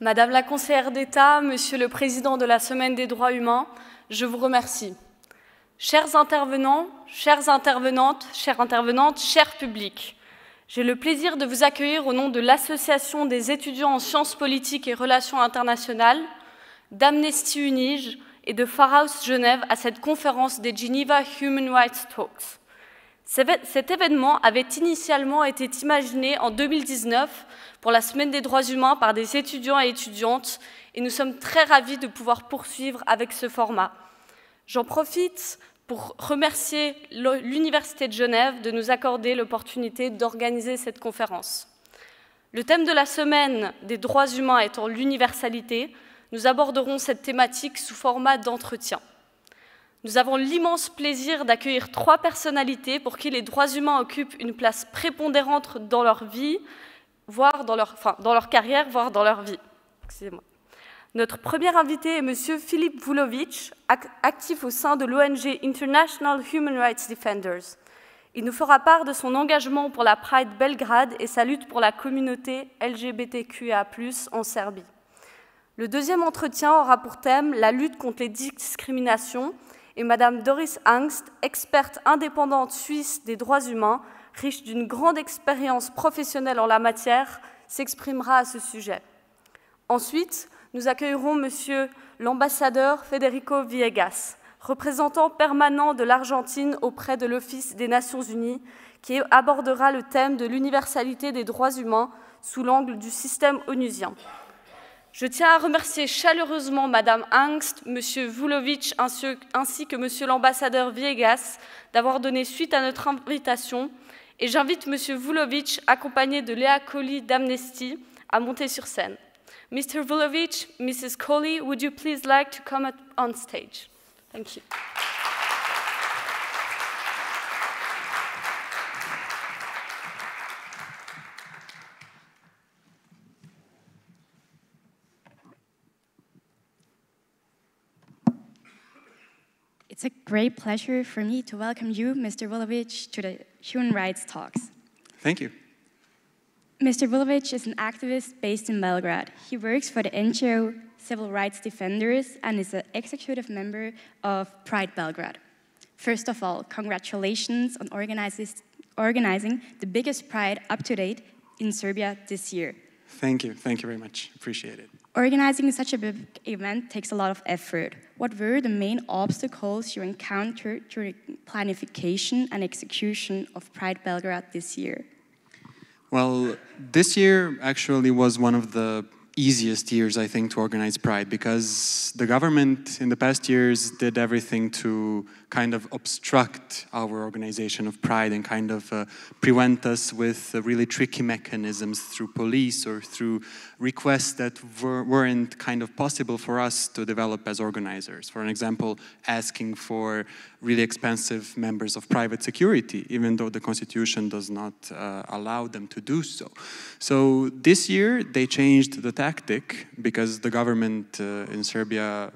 Madame la conseillère d'État, Monsieur le Président de la Semaine des droits humains, je vous remercie. Chers intervenants, chères intervenantes, chers publics, j'ai le plaisir de vous accueillir au nom de l'Association des étudiants en sciences politiques et relations internationales, d'Amnesty UNIGE et de Foraus Genève à cette conférence des Geneva Human Rights Talks. Cet événement avait initialement été imaginé en 2019 pour la Semaine des droits humains par des étudiants et étudiantes et nous sommes très ravis de pouvoir poursuivre avec ce format. J'en profite pour remercier l'Université de Genève de nous accorder l'opportunité d'organiser cette conférence. Le thème de la Semaine des droits humains étant l'universalité, nous aborderons cette thématique sous format d'entretien. Nous avons l'immense plaisir d'accueillir 3 personnalités pour qui les droits humains occupent une place prépondérante dans leur vie, voire dans leur carrière, voire dans leur vie. Excusez-moi. Notre premier invité est M. Filip Vulović, actif au sein de l'ONG International Human Rights Defenders. Il nous fera part de son engagement pour la Pride Belgrade et sa lutte pour la communauté LGBTQIA+, en Serbie. Le deuxième entretien aura pour thème la lutte contre les discriminations et Mme Doris Angst, experte indépendante suisse des droits humains, riche d'une grande expérience professionnelle en la matière, s'exprimera à ce sujet. Ensuite, nous accueillerons M. l'ambassadeur Federico Villegas, représentant permanent de l'Argentine auprès de l'Office des Nations Unies, qui abordera le thème de l'universalité des droits humains sous l'angle du système onusien. Je tiens à remercier chaleureusement Mme Angst, M. Vulović ainsi que M. l'ambassadeur Villegas d'avoir donné suite à notre invitation et j'invite M. Vulović, accompagné de Léa Colli d'Amnesty, à monter sur scène. Mr. Vulović, Mrs. Colli, would you please like to come on stage? Thank you. It's a great pleasure for me to welcome you, Mr. Vulović, to the Human Rights Talks. Thank you. Mr. Vulović is an activist based in Belgrade. He works for the NGO Civil Rights Defenders and is an executive member of Pride Belgrade. First of all, congratulations on organizing the biggest Pride up to date in Serbia this year. Thank you very much, appreciate it. Organizing such a big event takes a lot of effort. What were the main obstacles you encountered during planification and execution of Pride Belgrade this year? Well, this year actually was one of the easiest years, I think, to organize Pride because the government in the past years did everything to kind of obstruct our organization of Pride and kind of prevent us with really tricky mechanisms through police or through requests that weren't kind of possible for us to develop as organizers. For an example, asking for really expensive members of private security, even though the Constitution does not allow them to do so. So this year they changed the tactic because the government in Serbia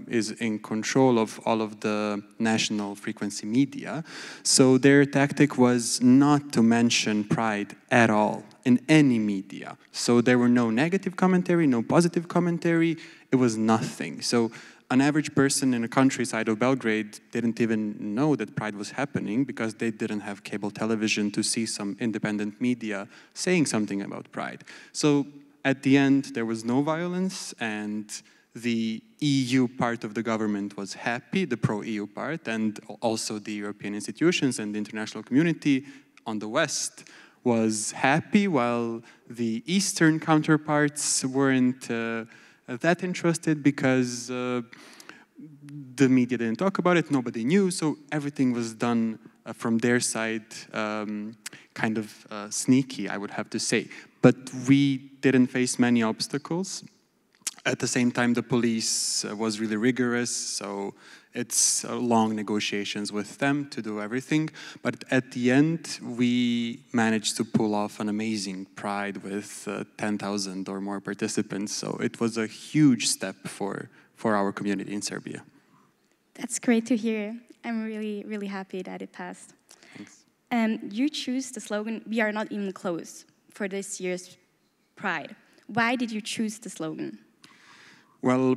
is in control of all of the national frequency media. So their tactic was not to mention Pride at all in any media. So there were no negative commentary, no positive commentary, it was nothing. So an average person in the countryside of Belgrade didn't even know that Pride was happening because they didn't have cable television to see some independent media saying something about Pride. So at the end, there was no violence and the EU part of the government was happy, the pro-EU part, and also the European institutions and the international community on the West was happy, while the Eastern counterparts weren't that interested because the media didn't talk about it, nobody knew, so everything was done from their side kind of sneaky, I would have to say. But we didn't face many obstacles. At the same time, the police was really rigorous, so it's long negotiations with them to do everything. But at the end, we managed to pull off an amazing Pride with 10,000 or more participants. So it was a huge step for our community in Serbia. That's great to hear. I'm really, really happy that it passed. Thanks. You choose the slogan, "We are not even close," for this year's Pride. Why did you choose the slogan? Well,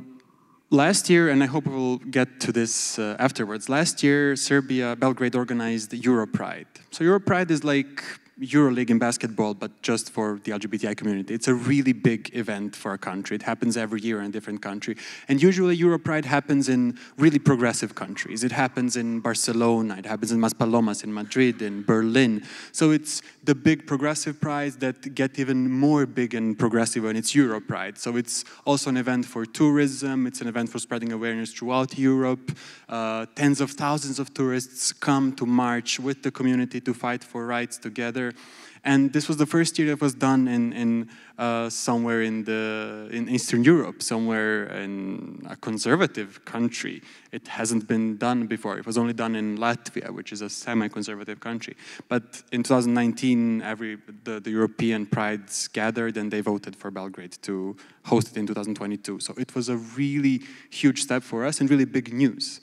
last year, and I hope we'll get to this afterwards, last year Serbia, Belgrade organized Europride. So Europride is like EuroLeague in basketball, but just for the LGBTI community. It's a really big event for a country. It happens every year in a different country. And usually Europride happens in really progressive countries. It happens in Barcelona, it happens in Maspalomas, in Madrid, in Berlin. So it's the big progressive prides that get even more big and progressive when it's Europride. So it's also an event for tourism, it's an event for spreading awareness throughout Europe. Tens of thousands of tourists come to march with the community to fight for rights together. And this was the first year that was done in somewhere in Eastern Europe, somewhere in a conservative country. It hasn't been done before. It was only done in Latvia, which is a semi-conservative country. But in 2019, the European prides gathered and they voted for Belgrade to host it in 2022. So it was a really huge step for us and really big news.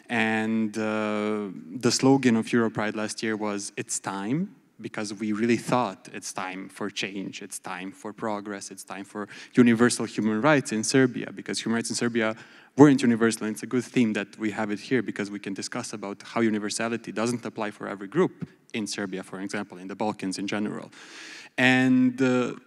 And the slogan of Europride last year was, "It's time," because we really thought it's time for change, it's time for progress, it's time for universal human rights in Serbia, because human rights in Serbia weren't universal, and it's a good theme that we have it here because we can discuss about how universality doesn't apply for every group in Serbia, for example, in the Balkans in general. And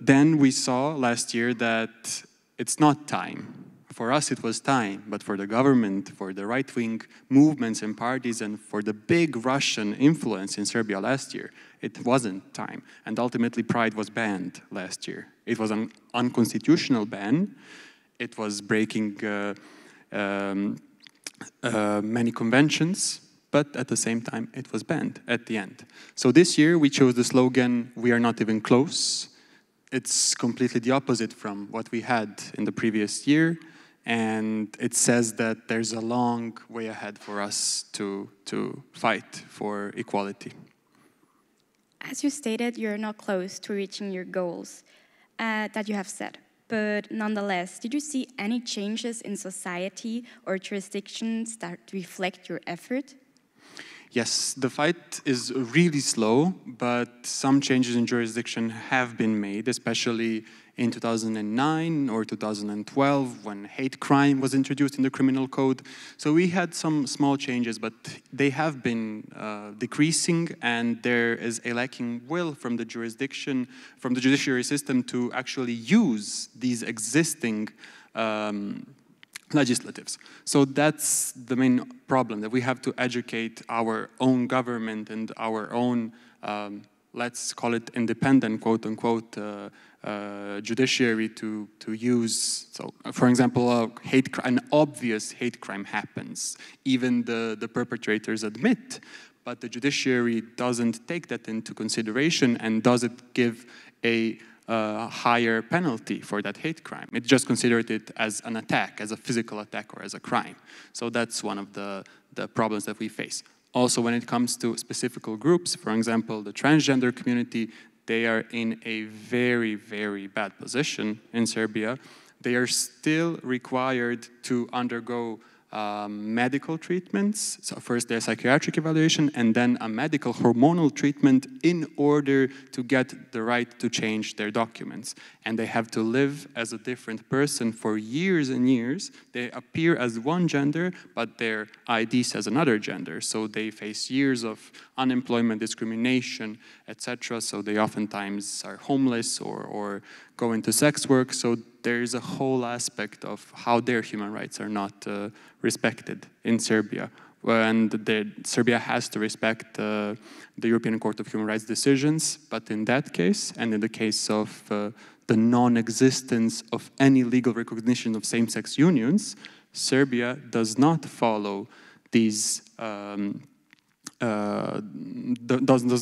then we saw last year that it's not time. For us, it was time, but for the government, for the right-wing movements and parties, and for the big Russian influence in Serbia last year, it wasn't time. And ultimately, Pride was banned last year. It was an unconstitutional ban. It was breaking many conventions, but at the same time, it was banned at the end. So this year, we chose the slogan, "We are not even close." It's completely the opposite from what we had in the previous year. And it says that there's a long way ahead for us to fight for equality. As you stated, you're not close to reaching your goals that you have set. But nonetheless, did you see any changes in society or jurisdictions that reflect your effort? Yes, the fight is really slow, but some changes in jurisdiction have been made, especially in 2009 or 2012 when hate crime was introduced in the criminal code. So we had some small changes, but they have been decreasing, and there is a lacking will from the jurisdiction, from the judiciary system to actually use these existing legislatives. So that's the main problem, that we have to educate our own government and our own, let's call it independent, quote unquote, judiciary to use. So, for example, an obvious hate crime happens. Even the perpetrators admit, but the judiciary doesn't take that into consideration and doesn't give a higher penalty for that hate crime. It just considered it as an attack, as a physical attack or as a crime. So that's one of the problems that we face. Also, when it comes to specific groups, for example, the transgender community, they are in a very, very bad position in Serbia. They are still required to undergo medical treatments. So first their psychiatric evaluation and then a medical hormonal treatment in order to get the right to change their documents. And they have to live as a different person for years and years. They appear as one gender, but their ID says another gender. So they face years of unemployment, discrimination, etc. So they oftentimes are homeless or go into sex work. So there's a whole aspect of how their human rights are not respected in Serbia. And Serbia has to respect the European Court of Human Rights decisions, but in that case, and in the case of the non-existence of any legal recognition of same-sex unions, Serbia does not follow these, does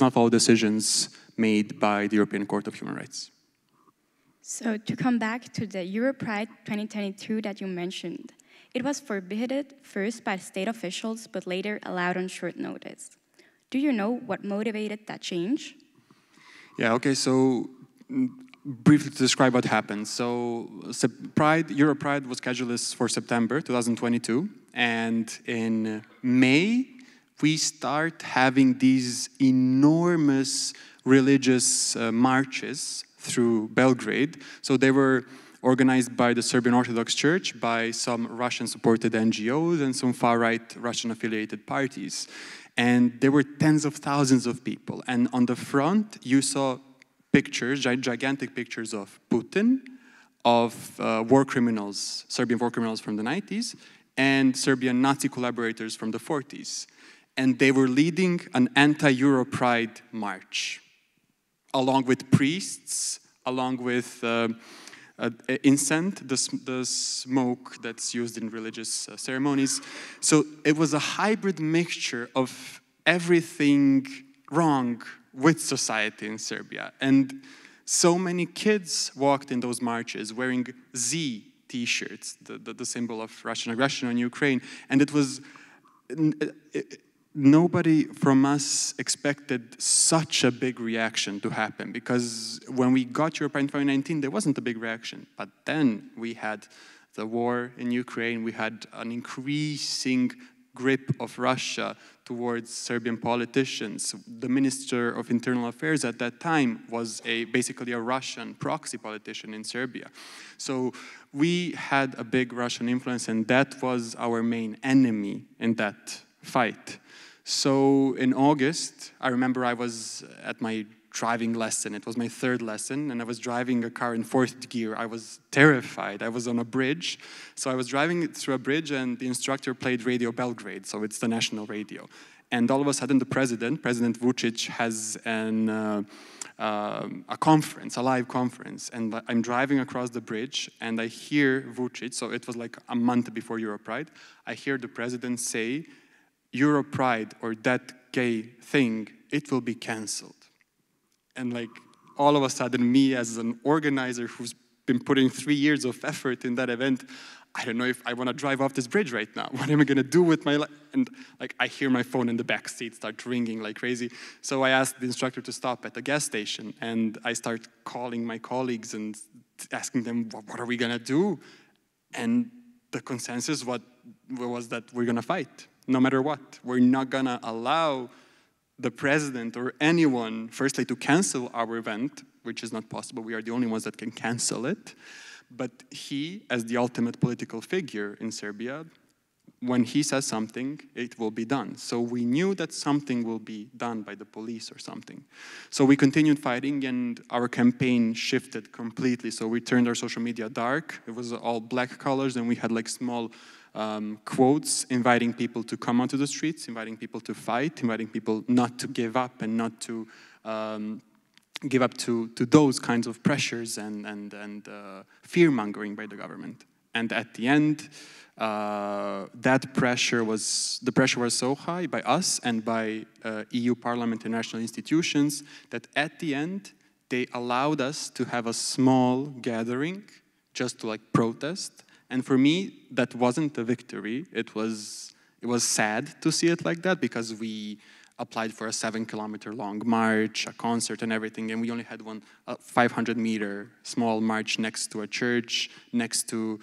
not follow decisions made by the European Court of Human Rights. So to come back to the Europride 2022 that you mentioned, it was forbidden first by state officials, but later allowed on short notice. Do you know what motivated that change? Yeah, okay, so briefly to describe what happened. So Europride was scheduled for September 2022, and in May, we start having these enormous religious marches through Belgrade. So they were organized by the Serbian Orthodox Church, by some Russian-supported NGOs and some far-right Russian-affiliated parties. And there were tens of thousands of people. And on the front, you saw pictures, gigantic pictures of Putin, of war criminals, Serbian war criminals from the 90s, and Serbian Nazi collaborators from the 40s. And they were leading an anti-Euro Pride march, along with priests, along with incense, the smoke that's used in religious ceremonies. So it was a hybrid mixture of everything wrong with society in Serbia. And so many kids walked in those marches wearing Z T-shirts, the symbol of Russian aggression on Ukraine. And it was, nobody from us expected such a big reaction to happen, because when we got Europe in 2019, there wasn't a big reaction. But then we had the war in Ukraine, we had an increasing grip of Russia towards Serbian politicians. The Minister of Internal Affairs at that time was basically a Russian proxy politician in Serbia. So we had a big Russian influence, and that was our main enemy in that fight. So in August, I remember I was at my driving lesson. It was my third lesson, and I was driving a car in fourth gear. I was terrified. I was on a bridge. So I was driving through a bridge, and the instructor played Radio Belgrade, so it's the national radio. And all of a sudden, the President Vučić, has a conference, a live conference. And I'm driving across the bridge, and I hear Vučić, so it was like a month before Euro Pride, I hear the President say, Euro Pride, or that gay thing, it will be cancelled. And like all of a sudden, me as an organizer who's been putting 3 years of effort in that event, I don't know if I want to drive off this bridge right now. What am I going to do with my life? And like I hear my phone in the back seat start ringing like crazy. So I asked the instructor to stop at the gas station, and I start calling my colleagues and asking them, what are we going to do? And the consensus was that we're going to fight, no matter what. We're not going to allow the president or anyone, firstly, to cancel our event, which is not possible. We are the only ones that can cancel it. But he, as the ultimate political figure in Serbia, when he says something, it will be done. So we knew that something will be done by the police or something. So we continued fighting, and our campaign shifted completely. So we turned our social media dark. It was all black colors, and we had like small quotes inviting people to come onto the streets, inviting people to fight, inviting people not to give up and not to give up to those kinds of pressures and fear-mongering by the government. And at the end, the pressure was so high by us and by EU Parliament and national institutions that at the end, they allowed us to have a small gathering just to like protest. And for me, that wasn't a victory. It was sad to see it like that, because we applied for a 7-kilometer long march, a concert and everything, and we only had one 500-meter small march next to a church, next to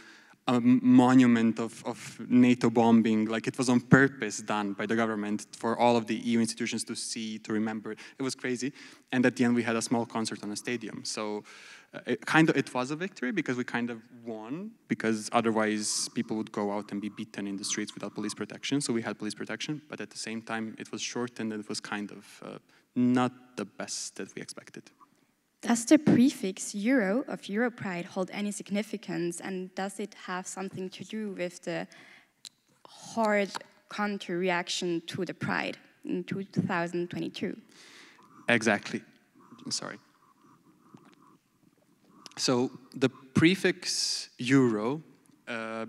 a monument of NATO bombing. Like, it was on purpose done by the government for all of the EU institutions to see, to remember. It was crazy. And at the end, we had a small concert on a stadium. So it was a victory, because we kind of won, because otherwise people would go out and be beaten in the streets without police protection. So we had police protection, but at the same time, it was shortened, and it was kind of not the best that we expected. Does the prefix Euro of Euro Pride hold any significance, and does it have something to do with the hard counter-reaction to the Pride in 2022? Exactly. Sorry. So the prefix Euro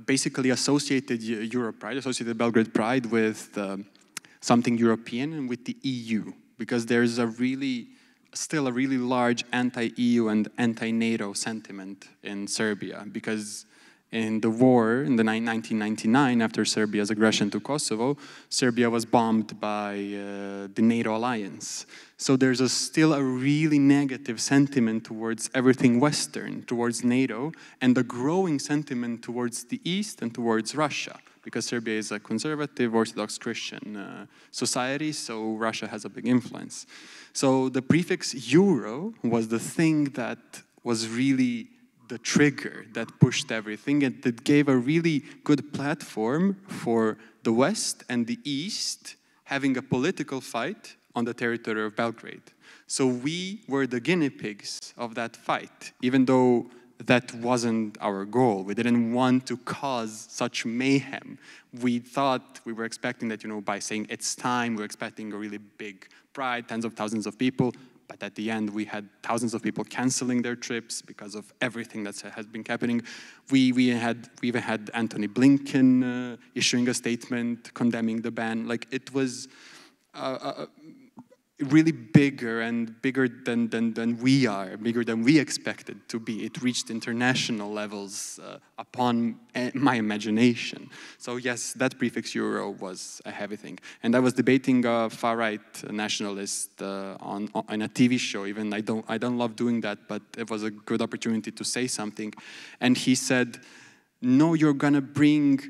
basically associated Euro Pride, associated Belgrade Pride with something European and with the EU, because there's still a really large anti-EU and anti-NATO sentiment in Serbia, because in the war in the 1999, after Serbia's aggression to Kosovo, Serbia was bombed by the NATO alliance. So there's still a really negative sentiment towards everything Western, towards NATO, and a growing sentiment towards the East and towards Russia, because Serbia is a conservative, Orthodox Christian society, so Russia has a big influence. So the prefix Euro was the thing that was really the trigger that pushed everything, and that gave a really good platform for the West and the East having a political fight on the territory of Belgrade. So we were the guinea pigs of that fight, even though that wasn't our goal. We didn't want to cause such mayhem. We thought, we were expecting that, by saying it's time, we were expecting a really big pride, tens of thousands of people. But at the end, we had thousands of people canceling their trips because of everything that has been happening. We even had Antony Blinken issuing a statement condemning the ban. Like, it was really bigger and bigger than we are, bigger than we expected to be. It reached international levels upon my imagination. So yes, that prefix Euro was a heavy thing. And I was debating a far-right nationalist on a TV show. Even I don't love doing that, but it was a good opportunity to say something. And he said, no, you're gonna bring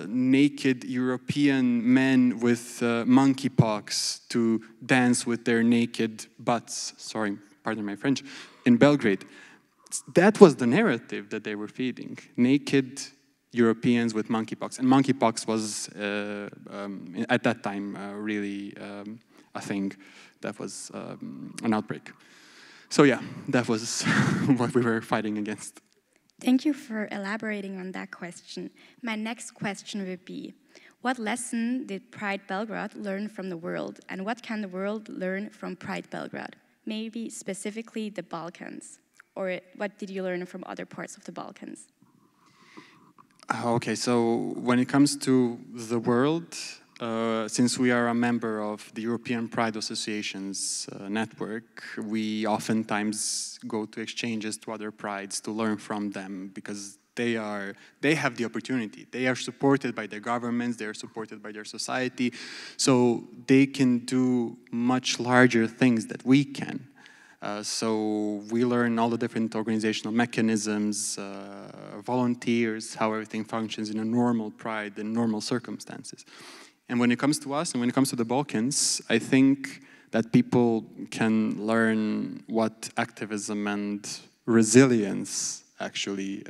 naked European men with monkeypox to dance with their naked butts, sorry, pardon my French, in Belgrade. That was the narrative that they were feeding, naked Europeans with monkeypox. And monkeypox was, at that time, really a thing that was an outbreak. So yeah, that was what we were fighting against. Thank you for elaborating on that question. My next question would be, what lesson did Pride Belgrade learn from the world, and what can the world learn from Pride Belgrade? Maybe specifically the Balkans, or what did you learn from other parts of the Balkans? Okay, so when it comes to the world, since we are a member of the European Pride Association's network, we oftentimes go to exchanges to other prides to learn from them, because they have the opportunity. They are supported by their governments, they are supported by their society, so they can do much larger things that we can. So we learn all the different organizational mechanisms, volunteers, how everything functions in a normal pride, in normal circumstances. And when it comes to us, and when it comes to the Balkans, I think that people can learn what activism and resilience actually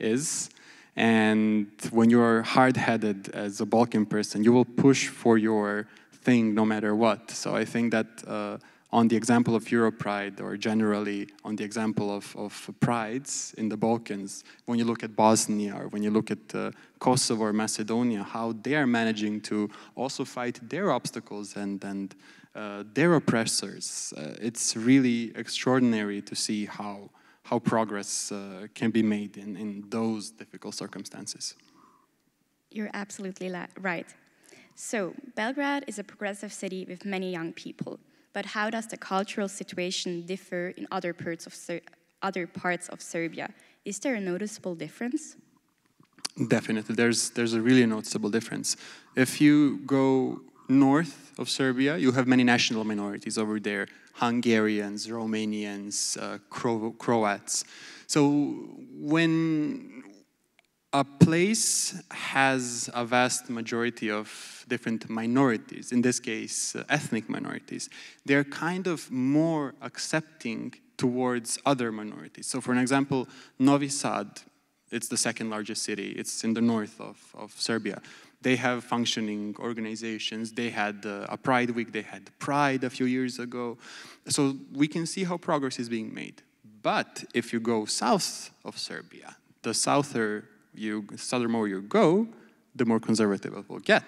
is. And when you're hard-headed as a Balkan person, you will push for your thing no matter what. So I think that on the example of Europride, or generally on the example of prides in the Balkans, when you look at Bosnia, or when you look at Kosovo or Macedonia, how they are managing to also fight their obstacles and their oppressors, it's really extraordinary to see how progress can be made in those difficult circumstances. You're absolutely right. So, Belgrade is a progressive city with many young people. But how does the cultural situation differ in other parts of Serbia? Is there a noticeable difference? Definitely, there's a really noticeable difference. If you go north of Serbia, you have many national minorities over there: Hungarians, Romanians, Croats. So when a place has a vast majority of different minorities, in this case, ethnic minorities, they're kind of more accepting towards other minorities. So for an example, Novi Sad, it's the second largest city, it's in the north of Serbia. They have functioning organizations, they had a Pride Week, they had Pride a few years ago. So we can see how progress is being made. But if you go south of Serbia, the southernmore you go, the more conservative it will get.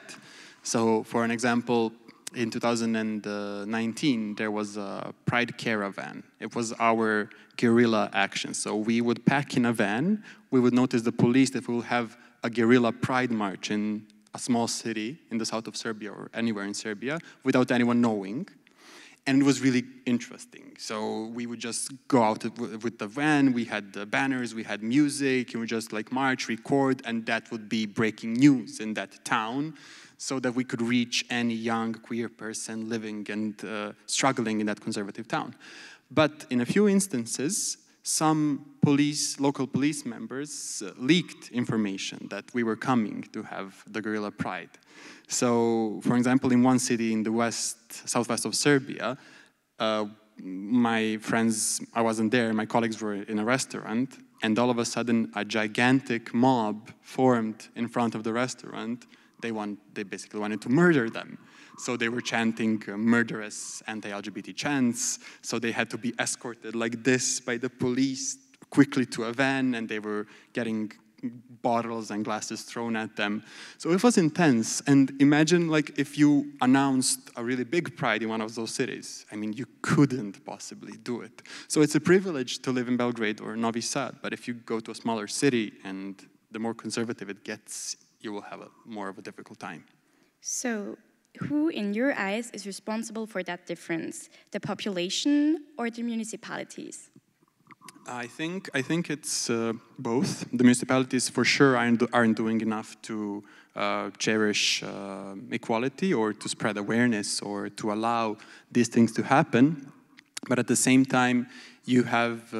So for an example, in 2019, there was a Pride caravan. It was our guerrilla action. So we would pack in a van, we would notice the police that we will have a guerrilla Pride march in a small city in the south of Serbia or anywhere in Serbia without anyone knowing. And it was really interesting. So we would just go out with the van, we had the banners, we had music, and we just like march, record, and that would be breaking news in that town, so that we could reach any young queer person living and struggling in that conservative town. But in a few instances, some local police members leaked information that we were coming to have the guerrilla pride. So, for example, in one city in the southwest of Serbia, my friends, I wasn't there, my colleagues were in a restaurant, and all of a sudden a gigantic mob formed in front of the restaurant. They basically wanted to murder them. So they were chanting murderous anti-LGBT chants, so they had to be escorted like this by the police quickly to a van, and they were getting bottles and glasses thrown at them. So it was intense, and imagine like if you announced a really big pride in one of those cities. I mean, you couldn't possibly do it. So it's a privilege to live in Belgrade or Novi Sad, but if you go to a smaller city and the more conservative it gets, you will have more of a difficult time. So who, in your eyes, is responsible for that difference? The population or the municipalities? I think it's both. The municipalities, for sure, aren't doing enough to cherish equality or to spread awareness or to allow these things to happen. But at the same time, you have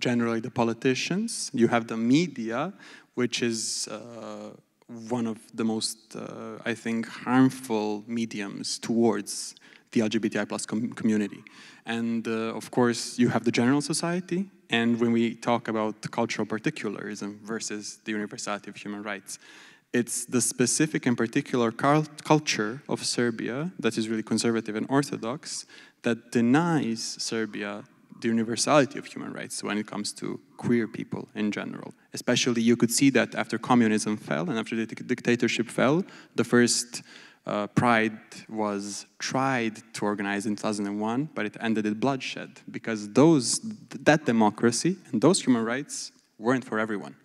generally the politicians, you have the media, which is one of the most, I think, harmful mediums towards the LGBTI+ community. And of course, you have the general society, and when we talk about cultural particularism versus the universality of human rights, it's the specific and particular culture of Serbia that is really conservative and orthodox that denies Serbia the universality of human rights when it comes to queer people in general. Especially, you could see that after communism fell and after the dictatorship fell, the first Pride was tried to organize in 2001, but it ended in bloodshed because that democracy and those human rights weren't for everyone.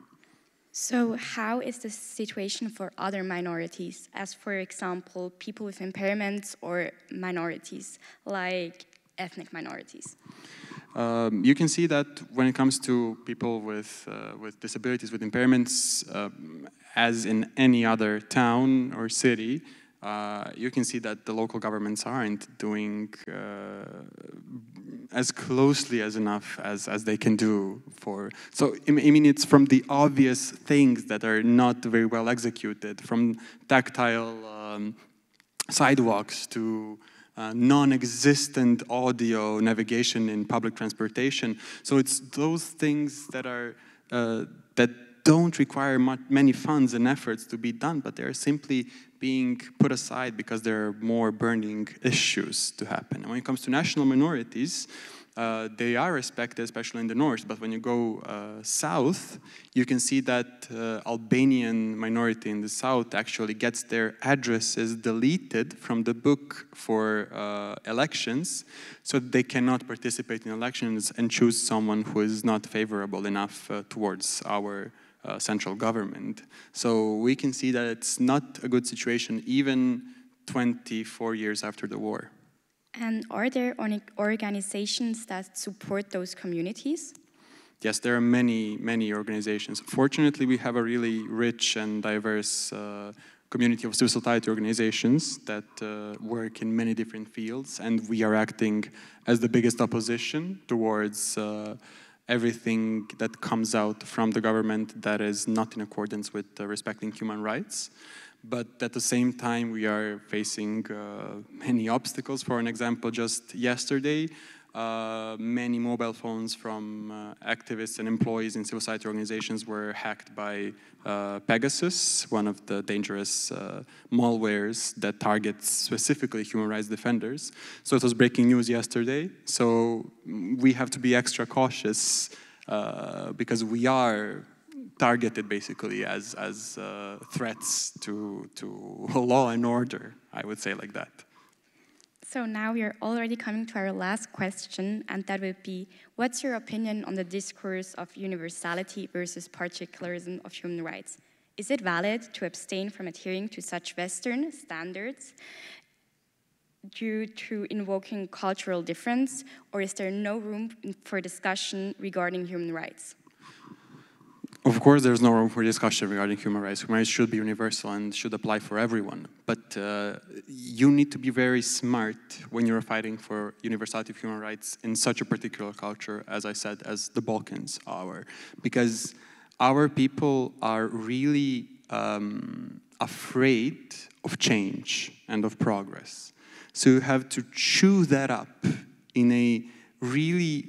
So how is the situation for other minorities, as for example, people with impairments or minorities, like ethnic minorities? You can see that when it comes to people with disabilities, with impairments, as in any other town or city, you can see that the local governments aren't doing as closely as enough as they can do for. So I mean, it's from the obvious things that are not very well executed, from tactile sidewalks to non-existent audio navigation in public transportation. So it's those things that are that don't require many funds and efforts to be done, but they're simply being put aside because there are more burning issues to happen. And when it comes to national minorities, they are respected, especially in the north, but when you go south, you can see that Albanian minority in the south actually gets their addresses deleted from the book for elections, so they cannot participate in elections and choose someone who is not favorable enough towards our central government. So we can see that it's not a good situation even 24 years after the war. And are there organizations that support those communities? Yes, there are many organizations. Fortunately, we have a really rich and diverse community of civil society organizations that work in many different fields, and we are acting as the biggest opposition towards everything that comes out from the government that is not in accordance with respecting human rights. But at the same time, we are facing many obstacles. For an example, just yesterday, many mobile phones from activists and employees in civil society organizations were hacked by Pegasus, one of the dangerous malwares that targets specifically human rights defenders. So it was breaking news yesterday. So we have to be extra cautious because we are targeted basically as threats to law and order, I would say like that. So now we are already coming to our last question, and that would be, what's your opinion on the discourse of universality versus particularism of human rights? Is it valid to abstain from adhering to such Western standards due to invoking cultural difference, or is there no room for discussion regarding human rights? Of course, there's no room for discussion regarding human rights. Human rights should be universal and should apply for everyone. But you need to be very smart when you're fighting for universality of human rights in such a particular culture, as I said, as the Balkans are. Because our people are really afraid of change and of progress. So you have to chew that up in a really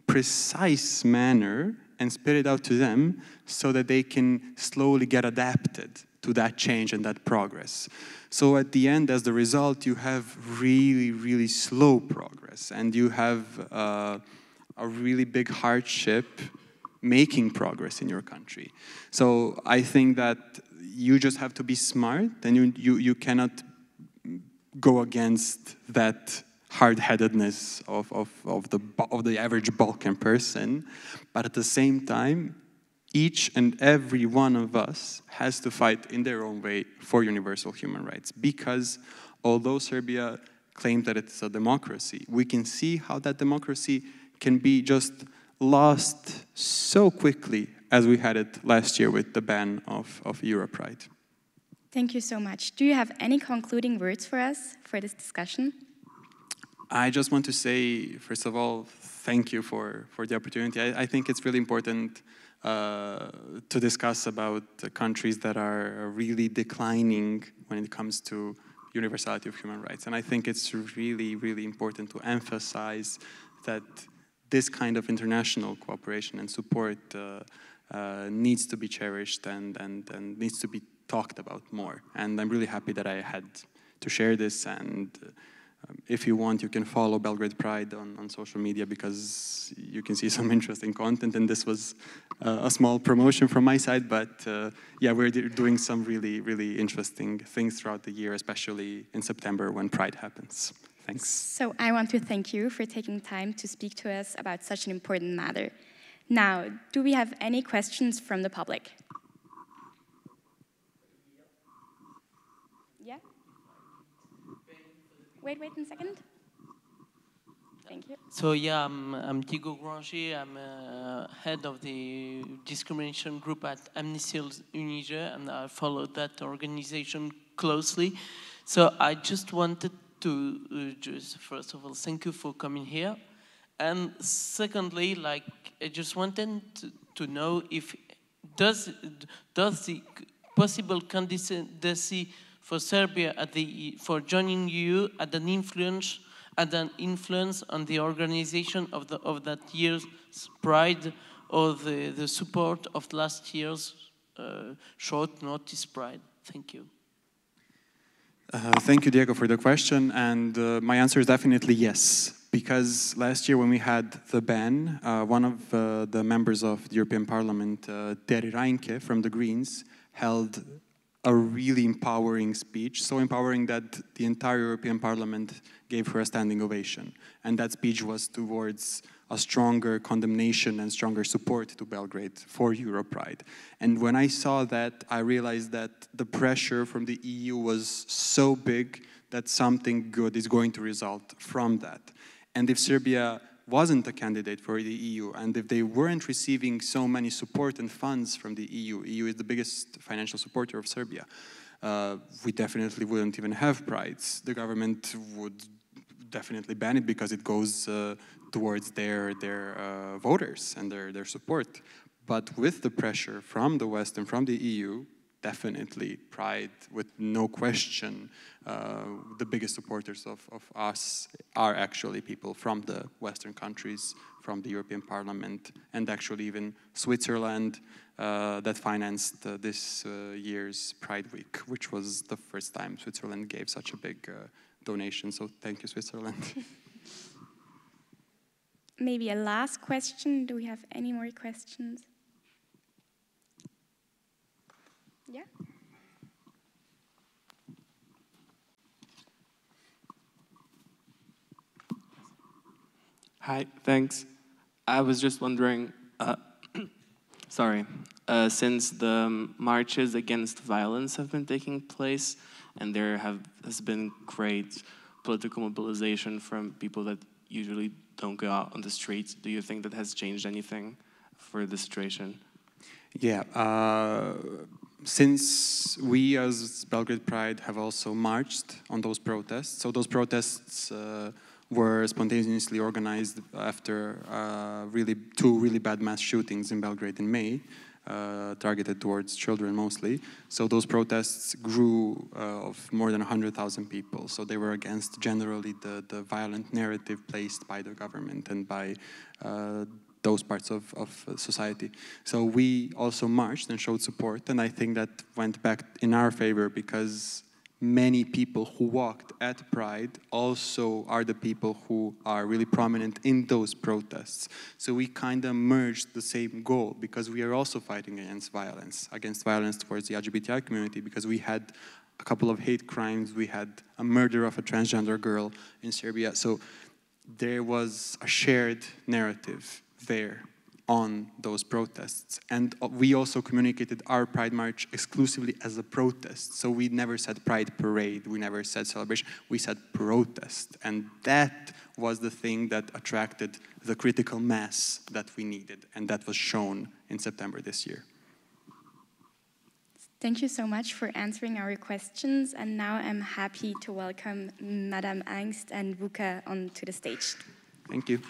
precise manner and spit it out to them so that they can slowly get adapted to that change and that progress. So at the end, as the result, you have really, really slow progress, and you have a really big hardship making progress in your country. So I think that you just have to be smart, and you cannot go against that hard-headedness of the average Balkan person, but at the same time, each and every one of us has to fight in their own way for universal human rights. Because although Serbia claims that it's a democracy, we can see how that democracy can be just lost so quickly as we had it last year with the ban of Europride. Thank you so much. Do you have any concluding words for us for this discussion? I just want to say, first of all, thank you for the opportunity. I think it's really important to discuss about countries that are really declining when it comes to universality of human rights. And I think it's really, really important to emphasize that this kind of international cooperation and support needs to be cherished and needs to be talked about more. And I'm really happy that I had to share this, and if you want, you can follow Belgrade Pride on social media, because you can see some interesting content, and this was a small promotion from my side, but yeah, we're doing some really, really interesting things throughout the year, especially in September when Pride happens. Thanks. So I want to thank you for taking time to speak to us about such an important matter. Now, do we have any questions from the public? Yeah? Wait a second. Thank you. So yeah, I'm Thibaut Granger. I'm head of the discrimination group at Amnesty UNIGE, and I follow that organization closely. So I just wanted to just first of all thank you for coming here, and secondly, like I just wanted to know if does the possible candidacy for Serbia for joining EU had an influence on the organization of that year's Pride, or the support of last year's short notice Pride. Thank you. Thank you, Diego, for the question, and my answer is definitely yes. Because last year when we had the ban, one of the members of the European Parliament, Terry Reinke from the Greens, held a really empowering speech, so empowering that the entire European Parliament gave her a standing ovation. And that speech was towards a stronger condemnation and stronger support to Belgrade for Europride. And when I saw that, I realized that the pressure from the EU was so big that something good is going to result from that. And if Serbia wasn't a candidate for the EU, and if they weren't receiving so many support and funds from the EU is the biggest financial supporter of Serbia, we definitely wouldn't even have prides. The government would definitely ban it because it goes towards their voters and their support. But with the pressure from the West and from the EU, definitely Pride, with no question, the biggest supporters of us are actually people from the Western countries, from the European Parliament, and actually even Switzerland that financed this year's Pride Week, which was the first time Switzerland gave such a big donation. So thank you, Switzerland. Maybe a last question. Do we have any more questions? Yeah. Hi, thanks. I was just wondering, since the marches against violence have been taking place, and there has been great political mobilization from people that usually don't go out on the streets. Do you think that has changed anything for the situation? Yeah, since we as Belgrade Pride have also marched on those protests, so those protests were spontaneously organized after two really bad mass shootings in Belgrade in May, targeted towards children mostly. So those protests grew of more than 100,000 people. So they were against generally the violent narrative placed by the government and by those parts of society. So we also marched and showed support, and I think that went back in our favor because many people who walked at Pride also are the people who are really prominent in those protests. So we kind of merged the same goal because we are also fighting against violence towards the LGBTI community, because we had a couple of hate crimes, we had a murder of a transgender girl in Serbia. So there was a shared narrative there on those protests. And we also communicated our Pride March exclusively as a protest. So we never said Pride Parade, we never said celebration, we said protest. And that was the thing that attracted the critical mass that we needed, and that was shown in September this year. Thank you so much for answering our questions, and now I'm happy to welcome Madame Angst and Vuka onto the stage. Thank you.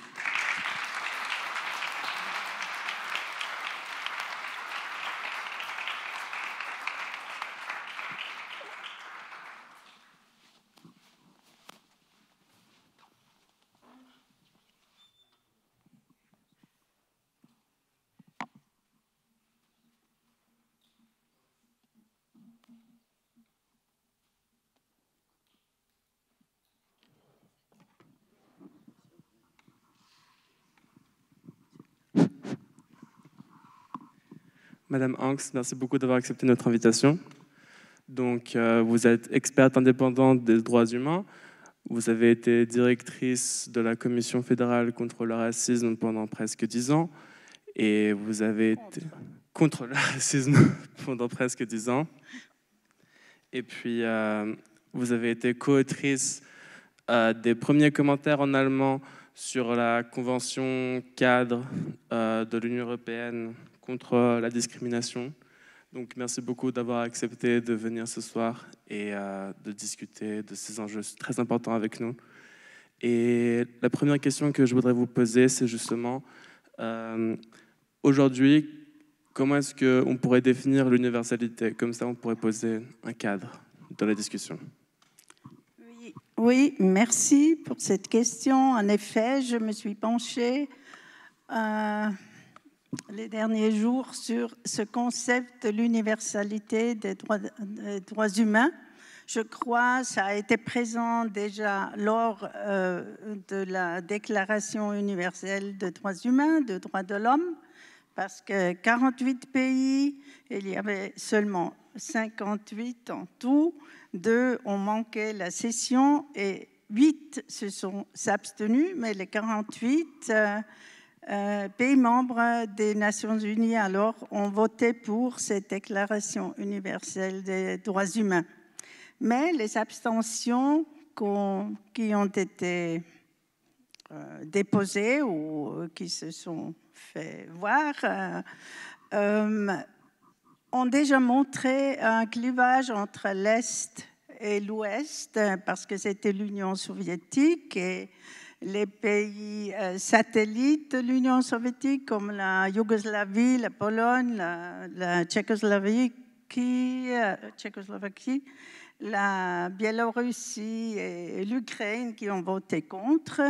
Madame Angst, merci beaucoup d'avoir accepté notre invitation. Donc, vous êtes experte indépendante des droits humains. Vous avez été directrice de la Commission fédérale contre le racisme pendant presque 10 ans. Et vous avez été contre le racisme pendant presque 10 ans. Et puis, vous avez été co-autrice des premiers commentaires en allemand sur la Convention cadre de l'Union européenne contre la discrimination. Donc, merci beaucoup d'avoir accepté de venir ce soir et de discuter de ces enjeux très importants avec nous. Et la première question que je voudrais vous poser, c'est justement, aujourd'hui, comment est-ce qu'on pourrait définir l'universalité? Comme ça, on pourrait poser un cadre dans la discussion. Oui, merci pour cette question. En effet, je me suis penchée les derniers jours sur ce concept de l'universalité des droits humains. Je crois que ça a été présent déjà lors de la Déclaration universelle des droits humains, des droits de l'homme, parce que 48 pays, il y avait seulement 58 en tout, 2 ont manqué la session et 8 se sont abstenus, mais les 48 pays membres des Nations Unies alors ont voté pour cette Déclaration universelle des droits humains. Mais les abstentions qui ont été déposées ou qui se sont fait voir ont déjà montré un clivage entre l'Est et l'Ouest, parce que c'était l'Union soviétique et les pays satellites de l'Union soviétique, comme la Yougoslavie, la Pologne, la Tchécoslovaquie, la Biélorussie et l'Ukraine qui ont voté contre,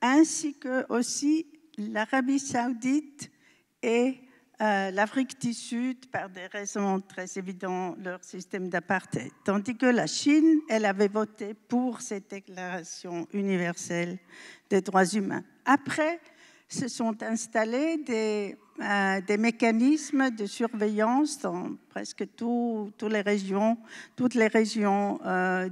ainsi que aussi l'Arabie saoudite et l'Afrique du Sud, par des raisons très évidentes, leur système d'apartheid. Tandis que la Chine, elle avait voté pour cette Déclaration universelle des droits humains. Après, se sont installés des mécanismes de surveillance dans presque toutes les régions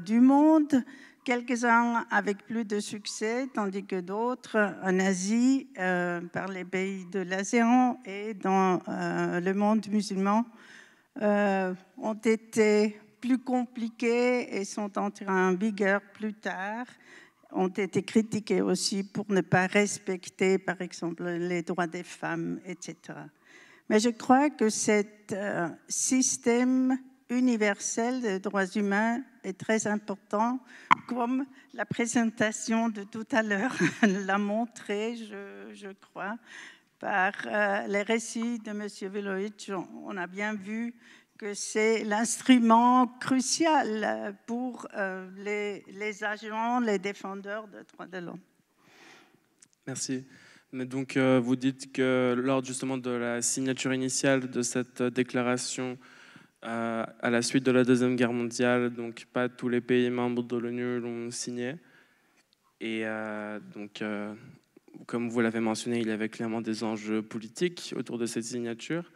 du monde, quelques-uns avec plus de succès, tandis que d'autres en Asie, par les pays de l'ASEAN et dans le monde musulman, ont été plus compliquées et sont entrées en vigueur plus tard, ont été critiquées aussi pour ne pas respecter, par exemple, les droits des femmes, etc. Mais je crois que ce système universel des droits humains est très important, comme la présentation de tout à l'heure l'a montré, je crois, par les récits de M. Vulović. On a bien vu que c'est l'instrument crucial pour les agents, les défendeurs des droits de l'homme. Merci. Mais donc, vous dites que lors justement de la signature initiale de cette déclaration, à la suite de la Deuxième Guerre mondiale, donc pas tous les pays membres de l'ONU l'ont signé. Et donc, comme vous l'avez mentionné, il y avait clairement des enjeux politiques autour de cette signature.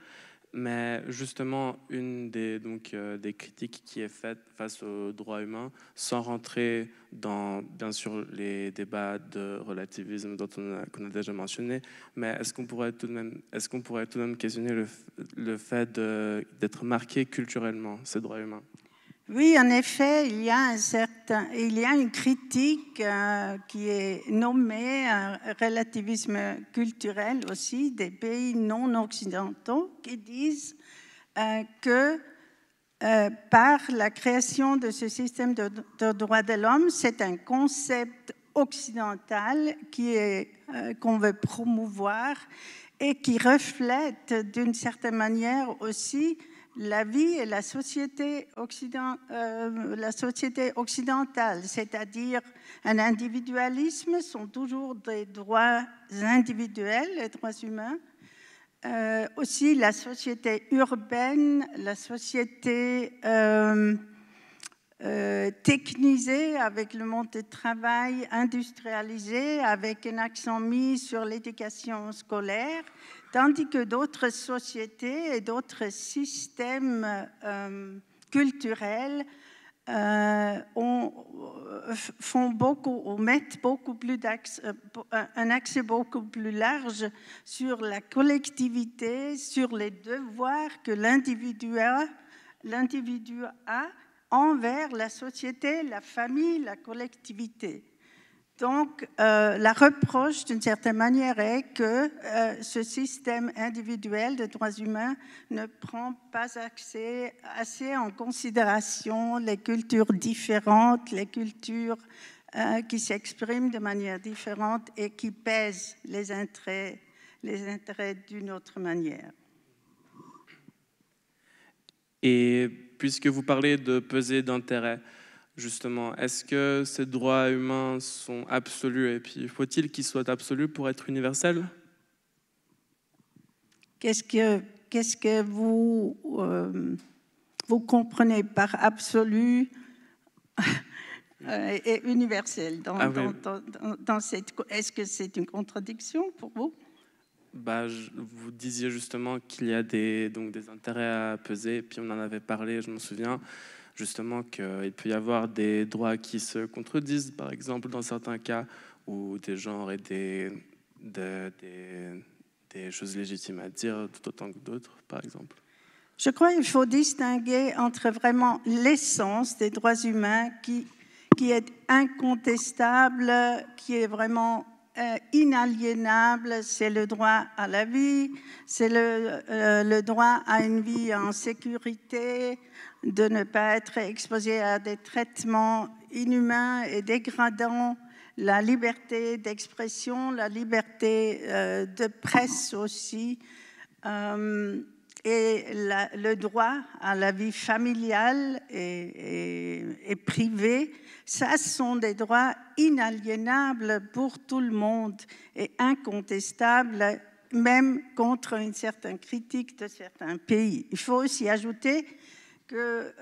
Mais justement, une des critiques qui est faite face aux droits humains, sans rentrer dans, bien sûr, les débats de relativisme qu'on a déjà mentionné, mais est-ce qu'on pourrait tout de même questionner le fait d'être marqué culturellement, ces droits humains? Oui, en effet, il y a une critique qui est nommée relativisme culturel aussi des pays non occidentaux qui disent que par la création de ce système de droits de l'homme, c'est un concept occidental qu'on veut promouvoir et qui reflète d'une certaine manière aussi la vie et la société occidentale, c'est-à-dire un individualisme, sont toujours des droits individuels, les droits humains. Aussi la société urbaine, la société technisée avec le monde du travail, industrialisée, avec un accent mis sur l'éducation scolaire, tandis que d'autres sociétés et d'autres systèmes culturels mettent beaucoup plus un accès beaucoup plus large sur la collectivité, sur les devoirs que l'individu a envers la société, la famille, la collectivité. Donc, la reproche, d'une certaine manière, est que ce système individuel de droits humains ne prend pas assez en considération les cultures différentes, les cultures qui s'expriment de manière différente et qui pèsent les intérêts d'une autre manière. Et puisque vous parlez de peser d'intérêt, justement, est-ce que ces droits humains sont absolus et puis faut-il qu'ils soient absolus pour être universels? Qu'est-ce que vous comprenez par absolu et universel est-ce que c'est une contradiction pour vous? Vous disiez justement qu'il y a des intérêts à peser, et puis on en avait parlé, je me souviens, justement qu'il peut y avoir des droits qui se contredisent, par exemple, dans certains cas, où des gens auraient des choses légitimes à dire, tout autant que d'autres, par exemple. Je crois qu'il faut distinguer entre vraiment l'essence des droits humains qui est incontestable, qui est vraiment inaliénable, c'est le droit à la vie, c'est le droit à une vie en sécurité, de ne pas être exposé à des traitements inhumains et dégradants, la liberté d'expression, la liberté de presse aussi, et le droit à la vie familiale et privée. Ça sont des droits inaliénables pour tout le monde et incontestables, même contre une certaine critique de certains pays. Il faut aussi ajouter que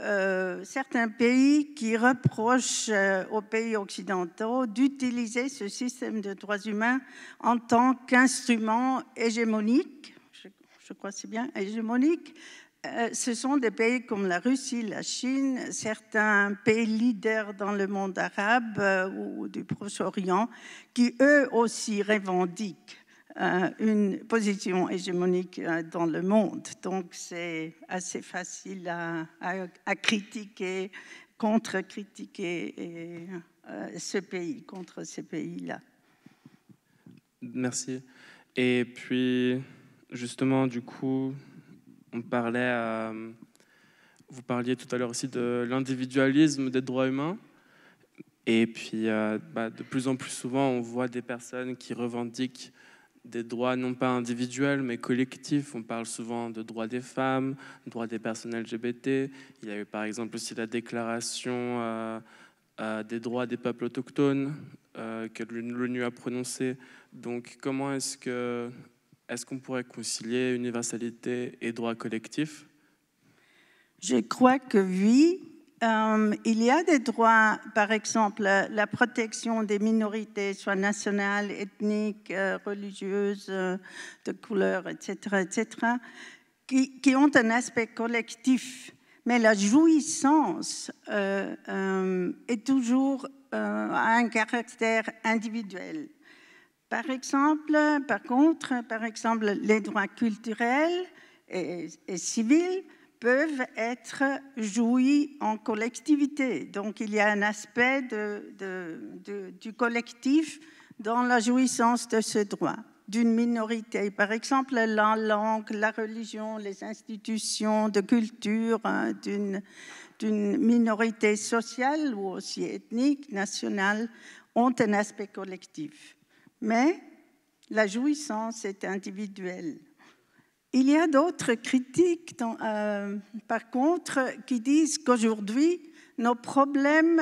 certains pays qui reprochent aux pays occidentaux d'utiliser ce système de droits humains en tant qu'instrument hégémonique, je crois que c'est bien, hégémonique, ce sont des pays comme la Russie, la Chine, certains pays leaders dans le monde arabe ou du Proche-Orient qui eux aussi revendiquent une position hégémonique dans le monde. Donc c'est assez facile à critiquer, contre-critiquer ce pays, contre ces pays-là. Merci. Et puis, justement, du coup, vous parliez tout à l'heure aussi de l'individualisme des droits humains. Et puis, de plus en plus souvent, on voit des personnes qui revendiquent des droits non pas individuels, mais collectifs. On parle souvent de droits des femmes, droits des personnes LGBT. Il y a eu par exemple aussi la Déclaration des droits des peuples autochtones que l'ONU a prononcée. Donc, comment est-ce qu'on pourrait concilier universalité et droits collectifs? Je crois que oui. Il y a des droits, par exemple, la protection des minorités, soit nationales, ethniques, religieuses, de couleur, etc., qui ont un aspect collectif. Mais la jouissance est toujours a un caractère individuel. Par contre, les droits culturels et civils peuvent être jouis en collectivité. Donc, il y a un aspect du collectif dans la jouissance de ce droit d'une minorité. Par exemple, la langue, la religion, les institutions de culture d'une minorité sociale ou aussi ethnique, nationale, ont un aspect collectif. Mais la jouissance est individuelle. Il y a d'autres critiques, par contre, qui disent qu'aujourd'hui, nos problèmes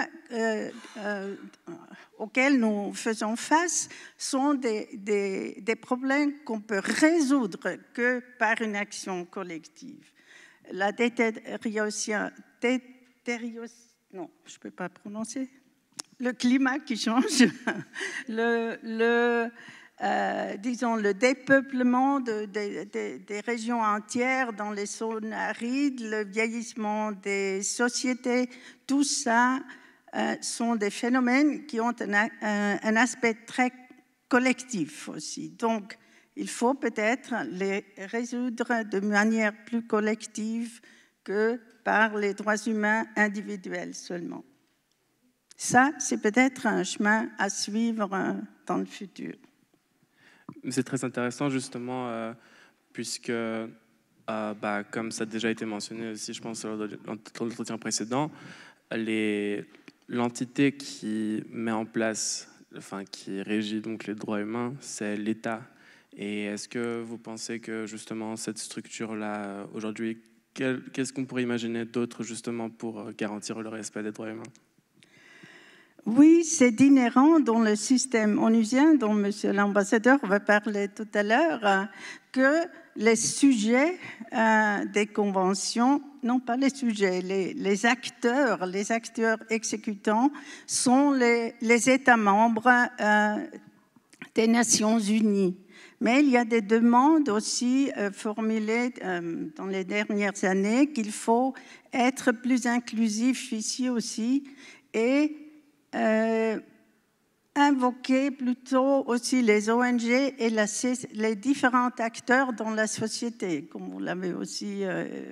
auxquels nous faisons face sont des problèmes qu'on peut résoudre que par une action collective. La détérioration, non, je ne peux pas prononcer, le climat qui change, disons, le dépeuplement des régions entières dans les zones arides, le vieillissement des sociétés, tout ça sont des phénomènes qui ont un aspect très collectif aussi. Donc, il faut peut-être les résoudre de manière plus collective que par les droits humains individuels seulement. Ça, c'est peut-être un chemin à suivre dans le futur. C'est très intéressant justement, puisque, comme ça a déjà été mentionné aussi, je pense, lors de l'entretien précédent, l'entité qui met en place, qui régit donc les droits humains, c'est l'État. Et est-ce que vous pensez que justement cette structure-là, aujourd'hui, qu'est-ce qu'on pourrait imaginer d'autre justement pour garantir le respect des droits humains? Oui, c'est inhérent dans le système onusien dont Monsieur l'ambassadeur va parler tout à l'heure, que les sujets des conventions, non pas les sujets, les acteurs exécutants sont les États membres des Nations Unies. Mais il y a des demandes aussi formulées dans les dernières années qu'il faut être plus inclusif ici aussi et invoquer plutôt aussi les ONG et les différents acteurs dans la société, comme vous l'avez aussi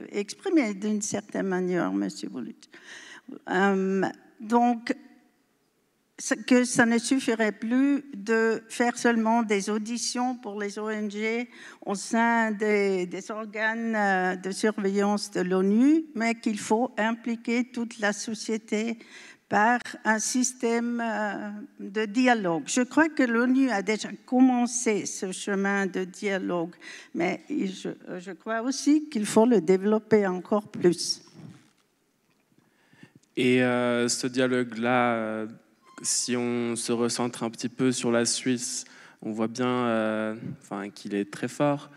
exprimé d'une certaine manière, M. Vulović. Donc, que ça ne suffirait plus de faire seulement des auditions pour les ONG au sein des organes de surveillance de l'ONU, mais qu'il faut impliquer toute la société par un système de dialogue. Je crois que l'ONU a déjà commencé ce chemin de dialogue, mais je crois aussi qu'il faut le développer encore plus. Et ce dialogue-là, si on se recentre un petit peu sur la Suisse, on voit bien qu'il est très fort.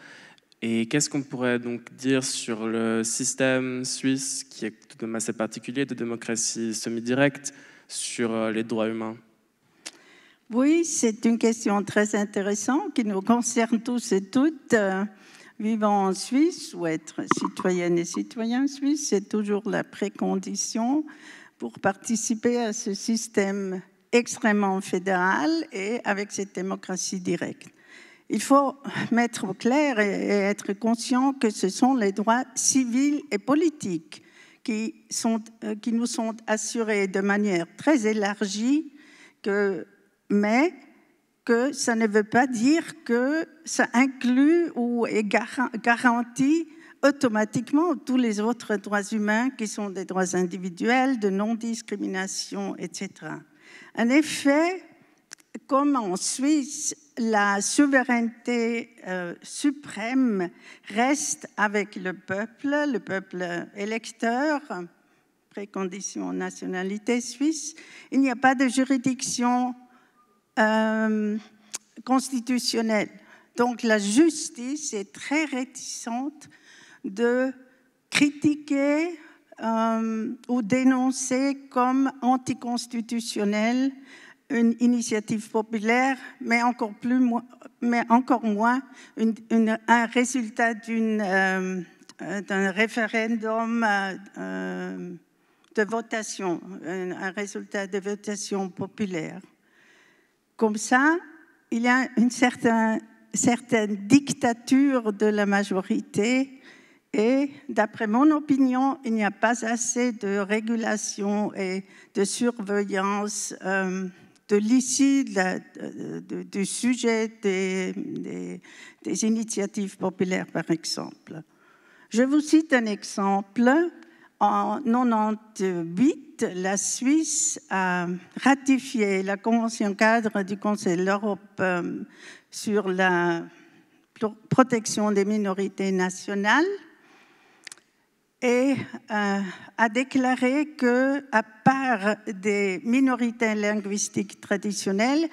Et qu'est-ce qu'on pourrait donc dire sur le système suisse, qui est tout de même assez particulier, de démocratie semi-directe, sur les droits humains? Oui, c'est une question très intéressante qui nous concerne tous et toutes. Vivant en Suisse ou être citoyenne et citoyen suisse, c'est toujours la précondition pour participer à ce système extrêmement fédéral et avec cette démocratie directe. Il faut mettre au clair et être conscient que ce sont les droits civils et politiques qui nous sont assurés de manière très élargie, mais que ça ne veut pas dire que ça inclut ou est garanti automatiquement tous les autres droits humains qui sont des droits individuels, de non-discrimination, etc. En effet, comme en Suisse, la souveraineté suprême reste avec le peuple électeur, précondition nationalité suisse. Il n'y a pas de juridiction constitutionnelle. Donc la justice est très réticente de critiquer ou dénoncer comme anticonstitutionnelle une initiative populaire, mais encore moins un résultat d'un référendum de votation, un résultat de votation populaire. Comme ça, il y a une certaine dictature de la majorité et, d'après mon opinion, il n'y a pas assez de régulation et de surveillance de l'issue du sujet des initiatives populaires, par exemple. Je vous cite un exemple. En 1998, la Suisse a ratifié la Convention cadre du Conseil de l'Europe sur la protection des minorités nationales et a déclaré que, à part des minorités linguistiques traditionnelles,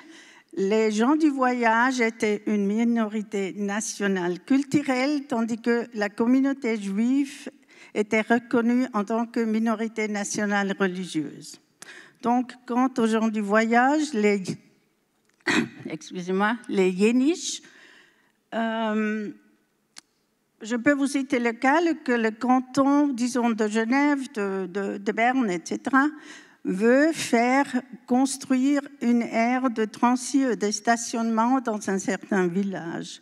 les gens du voyage étaient une minorité nationale culturelle, tandis que la communauté juive était reconnue en tant que minorité nationale religieuse. Donc, quand aux gens du voyage, les Yéniches, je peux vous citer le cas que le canton, disons, de Genève, de Berne, etc., veut faire construire une aire de transit et de stationnement dans un certain village.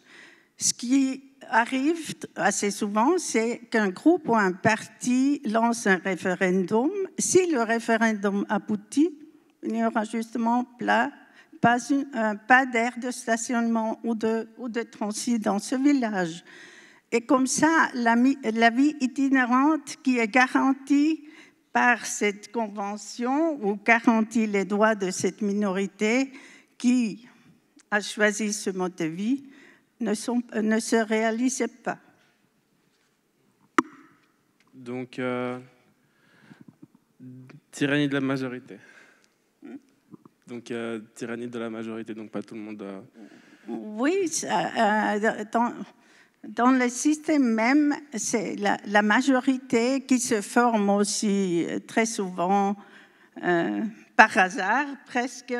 Ce qui arrive assez souvent, c'est qu'un groupe ou un parti lance un référendum. Si le référendum aboutit, il n'y aura justement pas d'aire de stationnement ou de transit dans ce village. Et comme ça, la vie itinérante qui est garantie par cette convention ou garantit les droits de cette minorité qui a choisi ce mode de vie ne se réalisait pas. Donc, tyrannie de la majorité. Donc, tyrannie de la majorité, donc pas tout le monde... Oui, dans le système même, c'est la majorité qui se forme aussi très souvent par hasard, presque,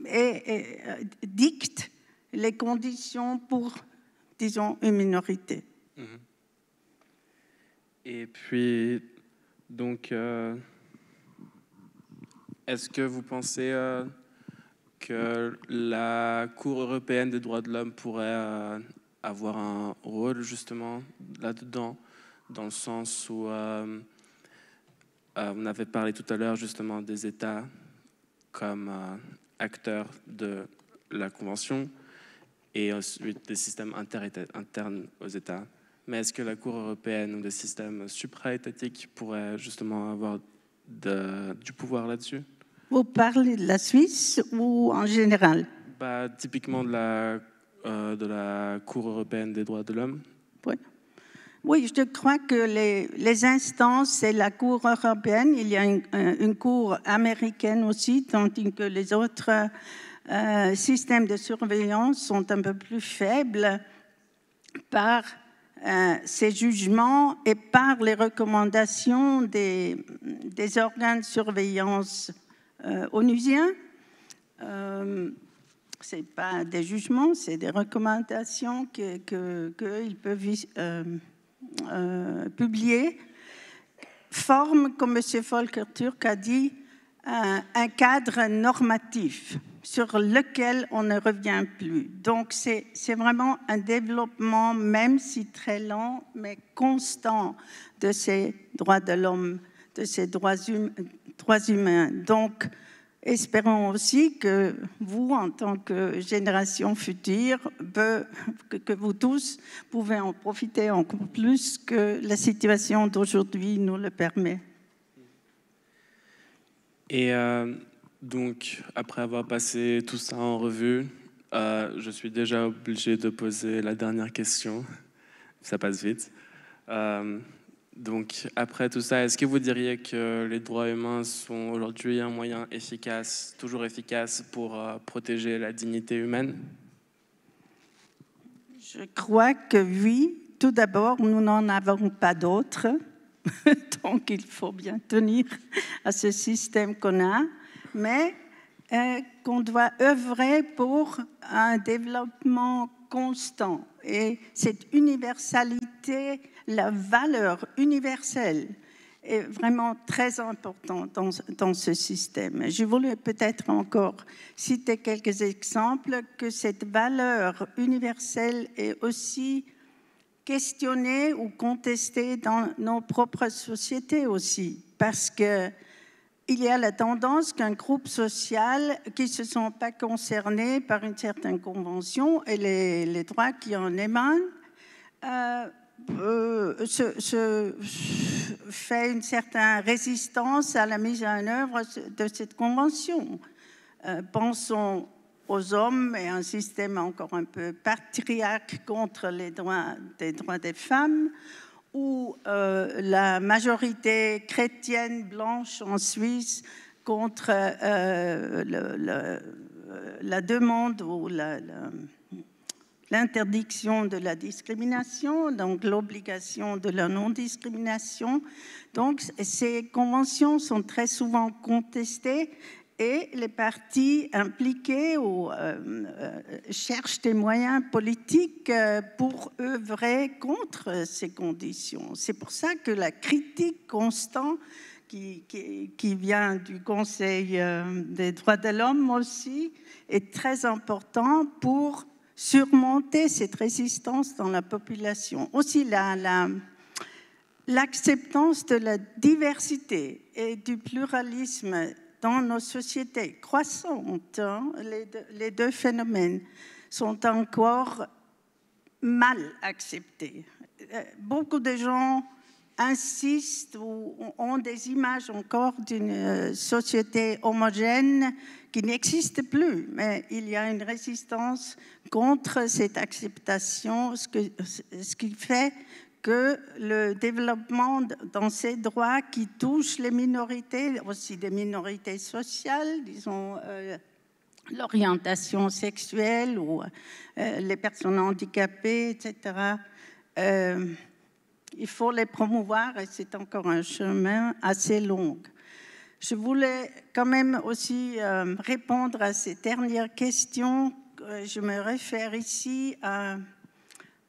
et dicte les conditions pour, disons, une minorité. Et puis, donc, est-ce que vous pensez que la Cour européenne des droits de l'homme pourrait avoir un rôle justement là-dedans, dans le sens où on avait parlé tout à l'heure justement des États comme acteurs de la Convention et ensuite des systèmes internes aux États. Mais est-ce que la Cour européenne ou des systèmes supra-étatiques pourraient justement avoir du pouvoir là-dessus? Vous parlez de la Suisse ou en général? Typiquement de la Cour européenne des droits de l'homme. Oui, je crois que les instances, c'est la Cour européenne. Il y a une Cour américaine aussi, tandis que les autres systèmes de surveillance sont un peu plus faibles par ces jugements et par les recommandations des organes de surveillance onusiens. Ce n'est pas des jugements, c'est des recommandations qu'ils peuvent publier, forment, comme M. Volker Türk a dit, un cadre normatif. sur lequel on ne revient plus. Donc c'est vraiment un développement, même si très lent, mais constant de ces droits de l'homme, de ces droits humains. Donc espérons aussi que vous, en tant que génération future, que vous tous pouvez en profiter encore plus que la situation d'aujourd'hui nous le permet. Et donc, après avoir passé tout ça en revue, je suis déjà obligé de poser la dernière question. Ça passe vite. Donc, après tout ça, est-ce que vous diriez que les droits humains sont aujourd'hui un moyen efficace, toujours efficace, pour protéger la dignité humaine? Je crois que oui. Tout d'abord, nous n'en avons pas d'autres. Donc, il faut bien tenir à ce système qu'on a, mais qu'on doit œuvrer pour un développement constant. Et cette universalité, la valeur universelle est vraiment très importante dans ce système. Je voulais peut-être encore citer quelques exemples que cette valeur universelle est aussi questionnée ou contestée dans nos propres sociétés aussi, parce que il y a la tendance qu'un groupe social qui ne se sent pas concerné par une certaine convention et les droits qui en émanent fait une certaine résistance à la mise en œuvre de cette convention. Pensons aux hommes et un système encore un peu patriarcal contre les droits des femmes, ou la majorité chrétienne blanche en Suisse contre la demande ou l'interdiction de la discrimination, donc l'obligation de la non-discrimination. Donc ces conventions sont très souvent contestées et les partis impliqués cherchent des moyens politiques pour œuvrer contre ces conditions. C'est pour ça que la critique constante qui vient du Conseil des droits de l'homme aussi est très importante pour surmonter cette résistance dans la population. Aussi l'acceptance de la diversité et du pluralisme dans nos sociétés croissantes, les deux phénomènes sont encore mal acceptés. Beaucoup de gens insistent ou ont des images encore d'une société homogène qui n'existe plus, mais il y a une résistance contre cette acceptation, ce qui fait que le développement dans ces droits qui touchent les minorités, aussi des minorités sociales, disons l'orientation sexuelle ou les personnes handicapées, etc., il faut les promouvoir et c'est encore un chemin assez long. Je voulais quand même aussi répondre à ces dernières questions. Je me réfère ici à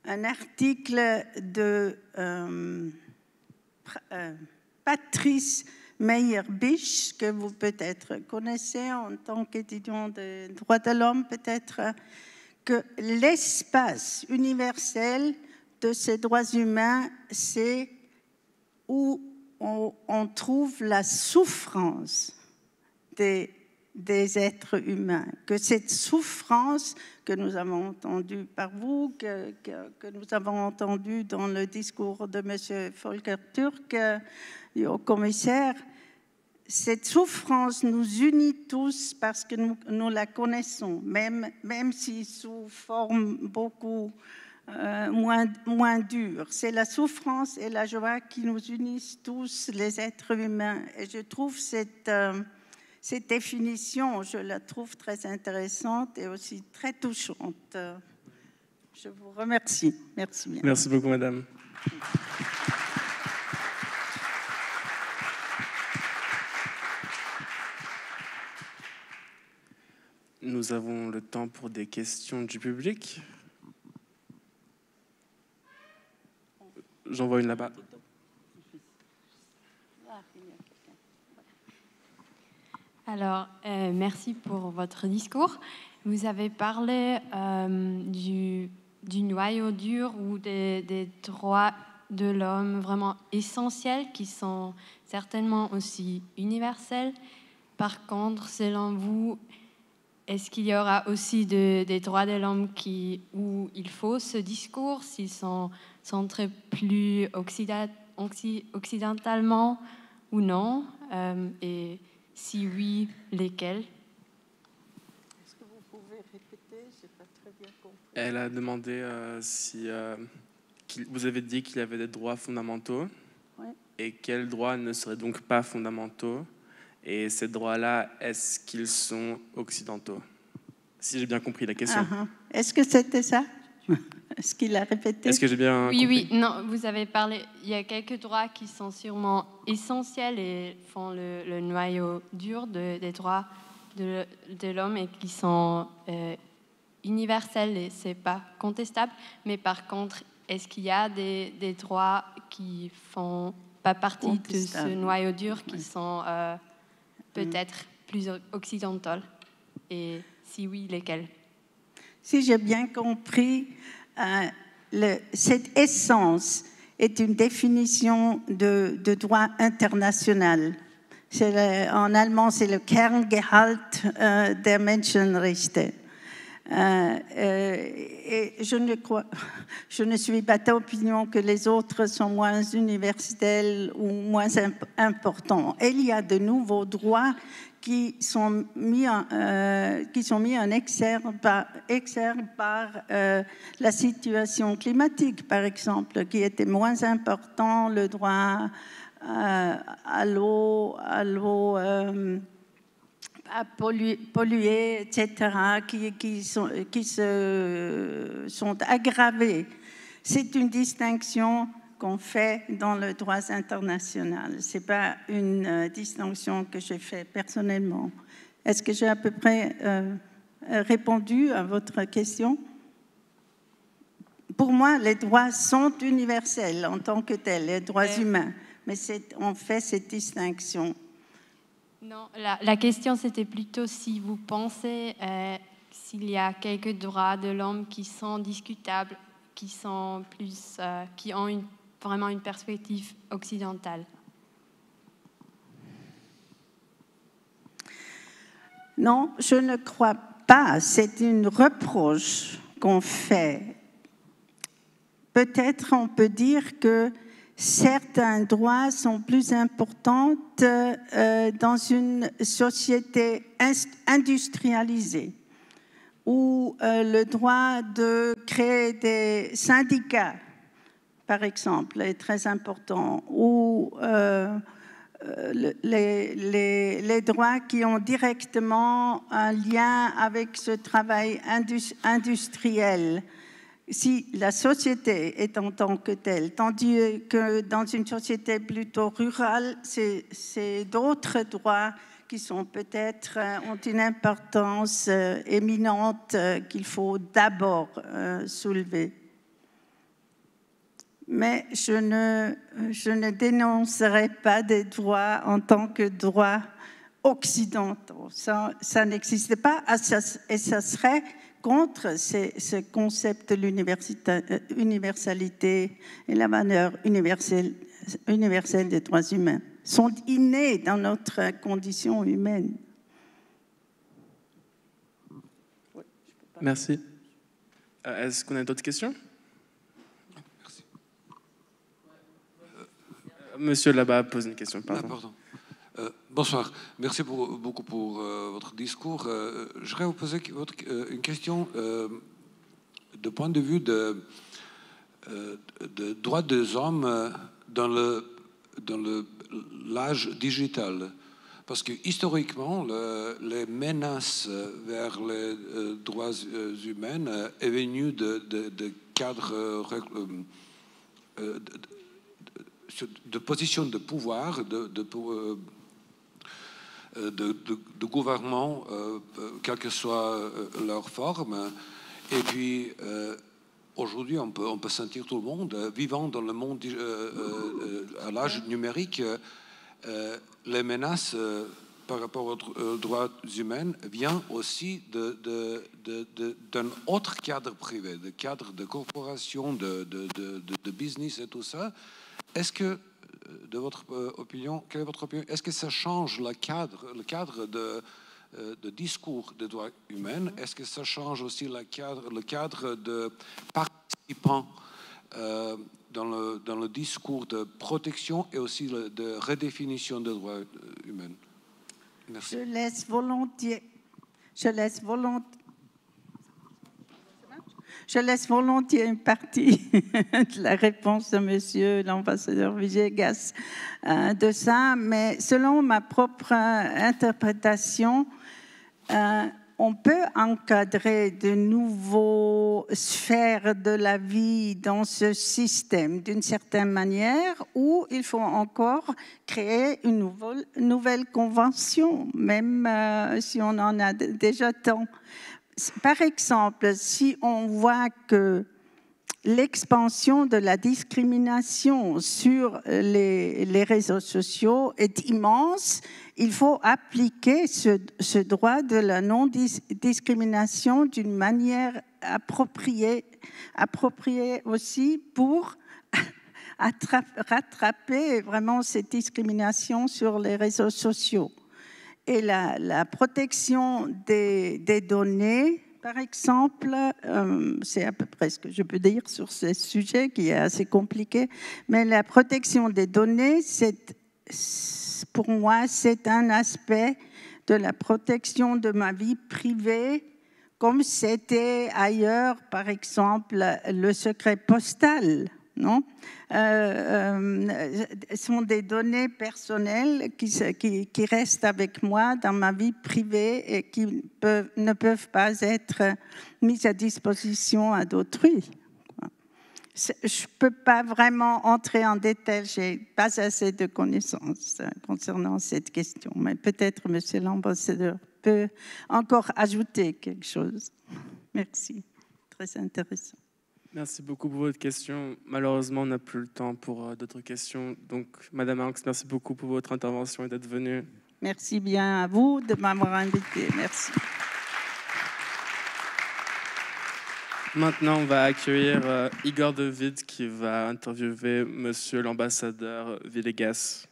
un article de Patrice Meyer-Bisch, que vous peut-être connaissez en tant qu'étudiant des droits de l'homme, peut-être, que l'espace universel de ces droits humains, c'est où on trouve la souffrance des êtres humains, que cette souffrance que nous avons entendue par vous, que nous avons entendue dans le discours de M. Volker Türk, au commissaire, cette souffrance nous unit tous parce que nous la connaissons, même si sous forme beaucoup moins dure. C'est la souffrance et la joie qui nous unissent tous, les êtres humains. Et je trouve cette définition, je la trouve très intéressante et aussi très touchante. Je vous remercie. Merci bien. Merci beaucoup, madame. Nous avons le temps pour des questions du public. J'en vois une là-bas. Alors, merci pour votre discours. Vous avez parlé du noyau dur ou des droits de l'homme vraiment essentiels qui sont certainement aussi universels. Par contre, selon vous, est-ce qu'il y aura aussi des droits de l'homme où il faut ce discours, s'ils sont centrés plus occidentalement ou non, et si oui, lesquels? Est-ce que vous pouvez répéter? Je n'ai pas très bien compris. Elle a demandé si vous avez dit qu'il y avait des droits fondamentaux, Oui. Et quels droits ne seraient donc pas fondamentaux, et ces droits-là, est-ce qu'ils sont occidentaux? Si j'ai bien compris la question. Est-ce que c'était ça? Est-ce qu'il a répété? Est-ce que j'ai bien compris? Oui, non, vous avez parlé, il y a quelques droits qui sont sûrement essentiels et font le noyau dur des droits de l'homme et qui sont universels et c'est pas contestable, mais par contre, est-ce qu'il y a des droits qui font pas partie de ce noyau dur, qui sont peut-être plus occidentaux, et si oui, lesquels? Si j'ai bien compris, cette essence est une définition de droit international. En allemand, c'est le Kerngehalt der Menschenrechte. Et je ne suis pas d'opinion que les autres sont moins universels ou moins importants. Et il y a de nouveaux droits qui sont mis en exergue par la situation climatique, par exemple, qui était moins important, le droit à l'eau, à polluer, etc., qui se sont aggravés. C'est une distinction qu'on fait dans le droit international. Ce n'est pas une distinction que j'ai faite personnellement. Est-ce que j'ai à peu près répondu à votre question? Pour moi, les droits sont universels en tant que tels, les droits humains, mais on fait cette distinction. Non, la question c'était plutôt si vous pensez s'il y a quelques droits de l'homme qui sont discutables, qui sont plus, qui ont vraiment une perspective occidentale. Non, je ne crois pas. C'est une reproche qu'on fait. Peut-être on peut dire que certains droits sont plus importants dans une société industrialisée, où le droit de créer des syndicats, par exemple, est très important, ou les droits qui ont directement un lien avec ce travail industriel. Si la société est en tant que telle, tandis que dans une société plutôt rurale, c'est d'autres droits qui sont peut-être ont une importance éminente qu'il faut d'abord soulever. Mais je ne dénoncerai pas des droits en tant que droits occidentaux. Ça n'existe pas et ça serait contre ce concept de l'universalité et la valeur universelle des droits humains. Sont innés dans notre condition humaine. Merci. Est-ce qu'on a d'autres questions? Merci. Monsieur là-bas pose une question. Pardon. Bonsoir. Merci beaucoup pour votre discours. Je voudrais vous poser une question de point de vue de droits des hommes dans l'âge digital. Parce que historiquement, les menaces vers les droits humains est venue de cadres de positions de pouvoir, de gouvernement, quelle que soit leur forme. Et puis, aujourd'hui, on peut sentir tout le monde, vivant dans le monde à l'âge numérique, les menaces par rapport aux droits humains vient aussi d'un autre cadre privé, de cadre de corporation, de business et tout ça. Est-ce que, de votre opinion, quelle est votre opinion? Est-ce que ça change le cadre de discours des droits humains? Est-ce que ça change aussi le cadre de participants dans le discours de protection et aussi de redéfinition des droits humains? Merci. Je laisse volontiers une partie de la réponse de monsieur l'ambassadeur Villegas de ça, mais selon ma propre interprétation, on peut encadrer de nouveaux sphères de la vie dans ce système d'une certaine manière, ou il faut encore créer une nouvelle convention, même si on en a déjà tant. Par exemple, si on voit que l'expansion de la discrimination sur les réseaux sociaux est immense, il faut appliquer ce droit de la non-discrimination d'une manière appropriée aussi pour rattraper vraiment cette discrimination sur les réseaux sociaux. Et la protection des données, par exemple, c'est à peu près ce que je peux dire sur ce sujet qui est assez compliqué, mais la protection des données, pour moi, c'est un aspect de la protection de ma vie privée, comme c'était ailleurs, par exemple, le secret postal. Non, sont des données personnelles qui restent avec moi dans ma vie privée et qui ne peuvent pas être mises à disposition à d'autrui. Je ne peux pas vraiment entrer en détail, je n'ai pas assez de connaissances concernant cette question, mais peut-être monsieur l'ambassadeur peut encore ajouter quelque chose. Merci, très intéressant. Merci beaucoup pour votre question. Malheureusement, on n'a plus le temps pour d'autres questions. Donc, Madame Angst, merci beaucoup pour votre intervention et d'être venue. Merci bien à vous de m'avoir invité. Merci. Maintenant, on va accueillir Igor David qui va interviewer Monsieur l'ambassadeur Villegas.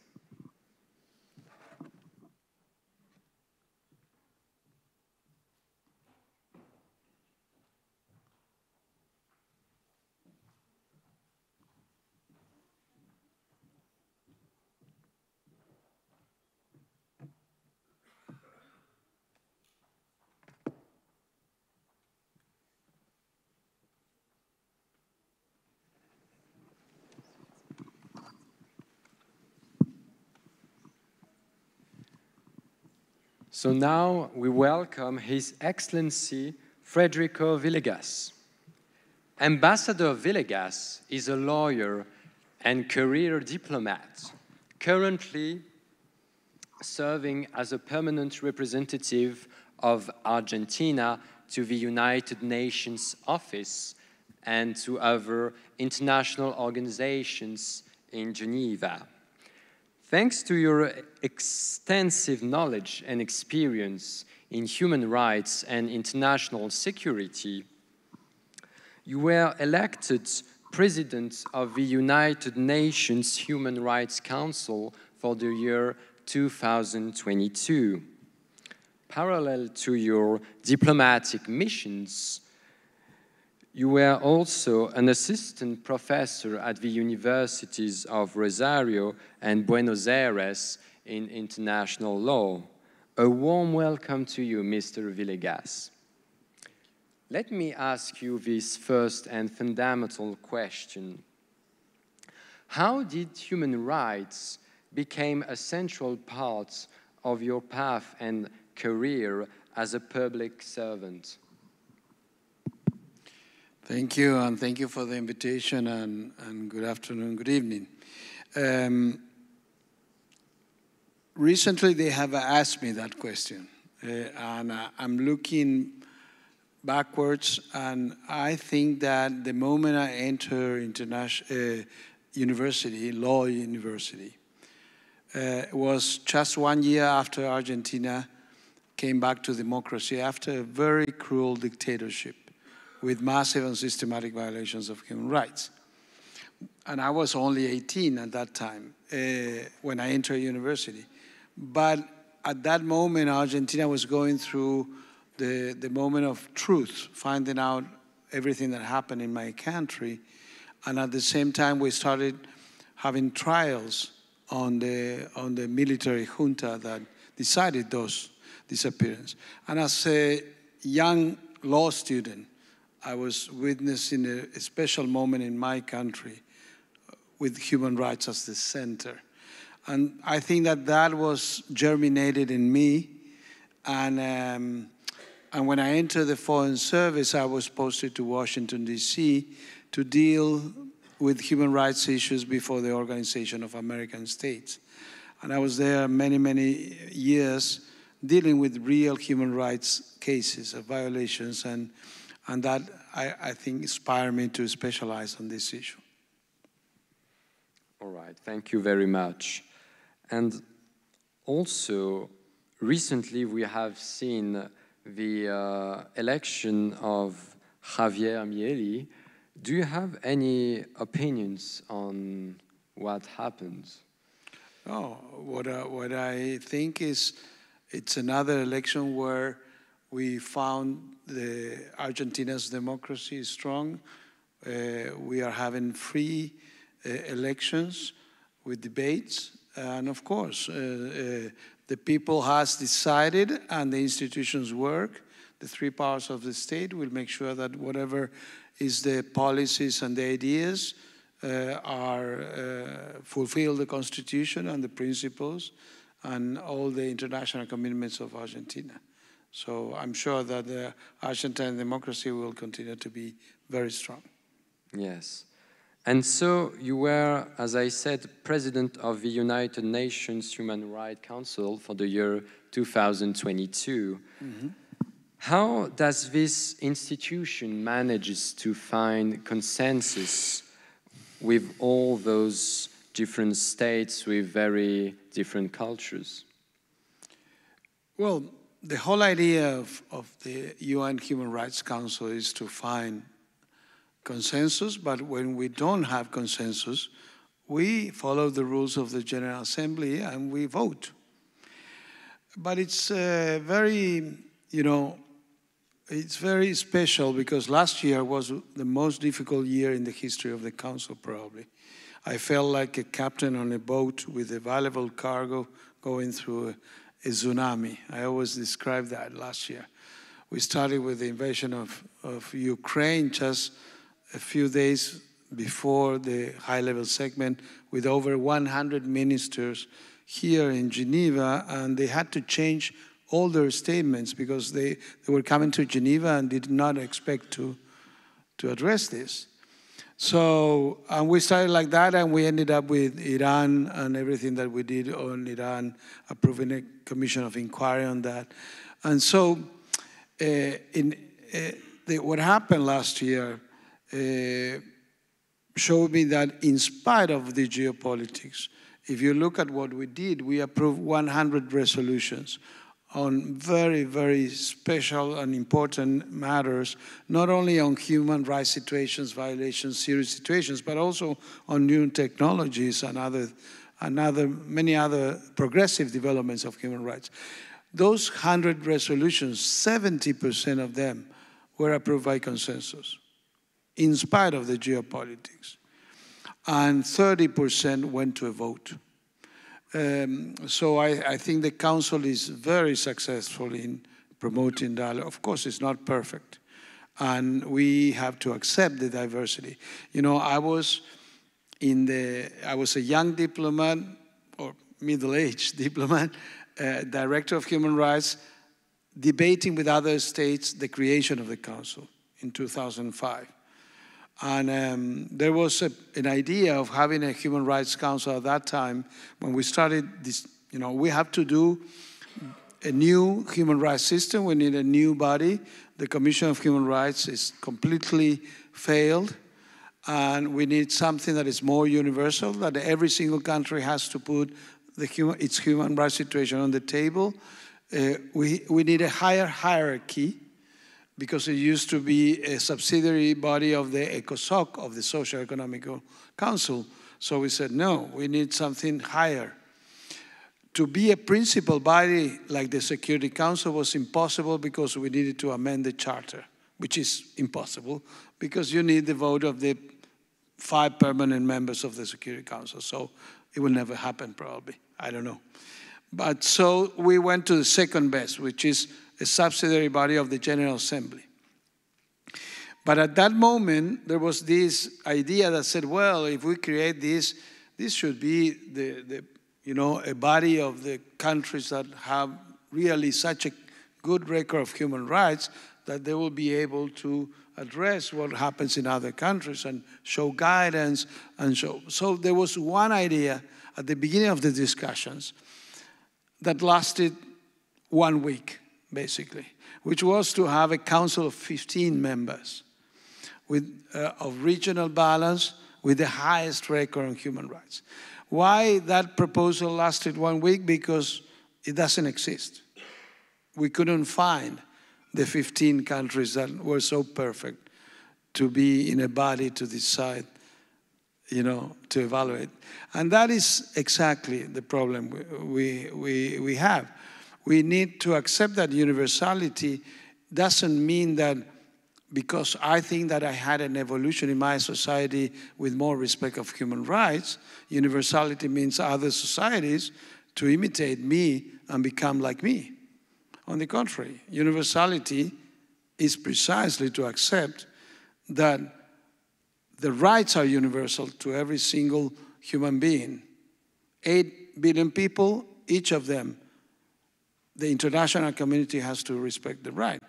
So now we welcome His Excellency Federico Villegas. Ambassador Villegas is a lawyer and career diplomat, currently serving as a permanent representative of Argentina to the United Nations Office and to other international organizations in Geneva. Thanks to your extensive knowledge and experience in human rights and international security, you were elected President of the United Nations Human Rights Council for the year 2022. Parallel to your diplomatic missions, you were also an assistant professor at the universities of Rosario and Buenos Aires in international law. A warm welcome to you, Mr. Villegas. Let me ask you this first and fundamental question. How did human rights become a central part of your path and career as a public servant? Thank you, and thank you for the invitation, and good afternoon, good evening. Recently, they have asked me that question, and I'm looking backwards, and I think that the moment I enter international university, law university, was just 1 year after Argentina came back to democracy after a very cruel dictatorship with massive and systematic violations of human rights. And I was only 18 at that time when I entered university. But at that moment, Argentina was going through the moment of truth, finding out everything that happened in my country. And at the same time, we started having trials on the military junta that decided those disappearances. And as a young law student, I was witnessing a special moment in my country with human rights as the center. And I think that was germinated in me. And when I entered the Foreign Service, I was posted to Washington, D.C. to deal with human rights issues before the Organization of American States. And I was there many, many years dealing with real human rights cases of violations, and that, I think, inspired me to specialize on this issue. All right, thank you very much. And also, recently we have seen the election of Javier Milei. Do you have any opinions on what happened? Oh, what I think is it's another election where we found Argentina's democracy is strong. We are having free elections with debates. And of course, the people has decided and the institutions work. The three powers of the state will make sure that whatever is the policies and the ideas fulfill the Constitution and the principles and all the international commitments of Argentina. So I'm sure that the Argentine democracy will continue to be very strong. Yes. And so you were, as I said, president of the United Nations Human Rights Council for the year 2022. Mm-hmm. How does this institution manage to find consensus with all those different states with very different cultures? Well, the whole idea of the UN Human Rights Council is to find consensus, but when we don't have consensus, we follow the rules of the General Assembly and we vote. But it's very, it's very special because last year was the most difficult year in the history of the Council, probably. I felt like a captain on a boat with a valuable cargo going through a tsunami. I always described that last year. We started with the invasion of Ukraine just a few days before the high-level segment with over 100 ministers here in Geneva, and they had to change all their statements because they were coming to Geneva and did not expect to address this. So, and we started like that, and we ended up with Iran and everything that we did on Iran, approving a commission of inquiry on that. And so, what happened last year showed me that in spite of the geopolitics, if you look at what we did, we approved 100 resolutions on very, very special and important matters, not only on human rights situations, violations, serious situations, but also on new technologies and many other progressive developments of human rights. Those 100 resolutions, 70% of them were approved by consensus, in spite of the geopolitics. And 30% went to a vote. So I think the Council is very successful in promoting dialogue. Of course, it's not perfect. And we have to accept the diversity. I was a young diplomat, or middle-aged diplomat, director of human rights, debating with other states the creation of the Council in 2005. And there was an idea of having a Human Rights Council at that time. When we started this, we have to do a new human rights system. We need a new body. The Commission of Human Rights is completely failed. And we need something that is more universal, that every single country has to put its human rights situation on the table. We need a higher hierarchy, because it used to be a subsidiary body of the ECOSOC, of the Social Economic Council. So we said, no, we need something higher. To be a principal body like the Security Council was impossible because we needed to amend the charter, which is impossible because you need the vote of the 5 permanent members of the Security Council. So it will never happen, probably. I don't know. But so we went to the second best, which is a subsidiary body of the General Assembly. But at that moment, there was this idea that said, well, if we create this should be a body of the countries that have really such a good record of human rights that they will be able to address what happens in other countries and show guidance and show. So there was one idea at the beginning of the discussions that lasted 1 week, basically, which was to have a council of 15 members of regional balance with the highest record on human rights. Why that proposal lasted 1 week? Because it doesn't exist. We couldn't find the 15 countries that were so perfect to be in a body to decide, to evaluate. And that is exactly the problem we have. We need to accept that universality doesn't mean that because I think that I had an evolution in my society with more respect of human rights, universality means other societies to imitate me and become like me. On the contrary, universality is precisely to accept that the rights are universal to every single human being. 8 billion people, each of them, the international community has to respect the right.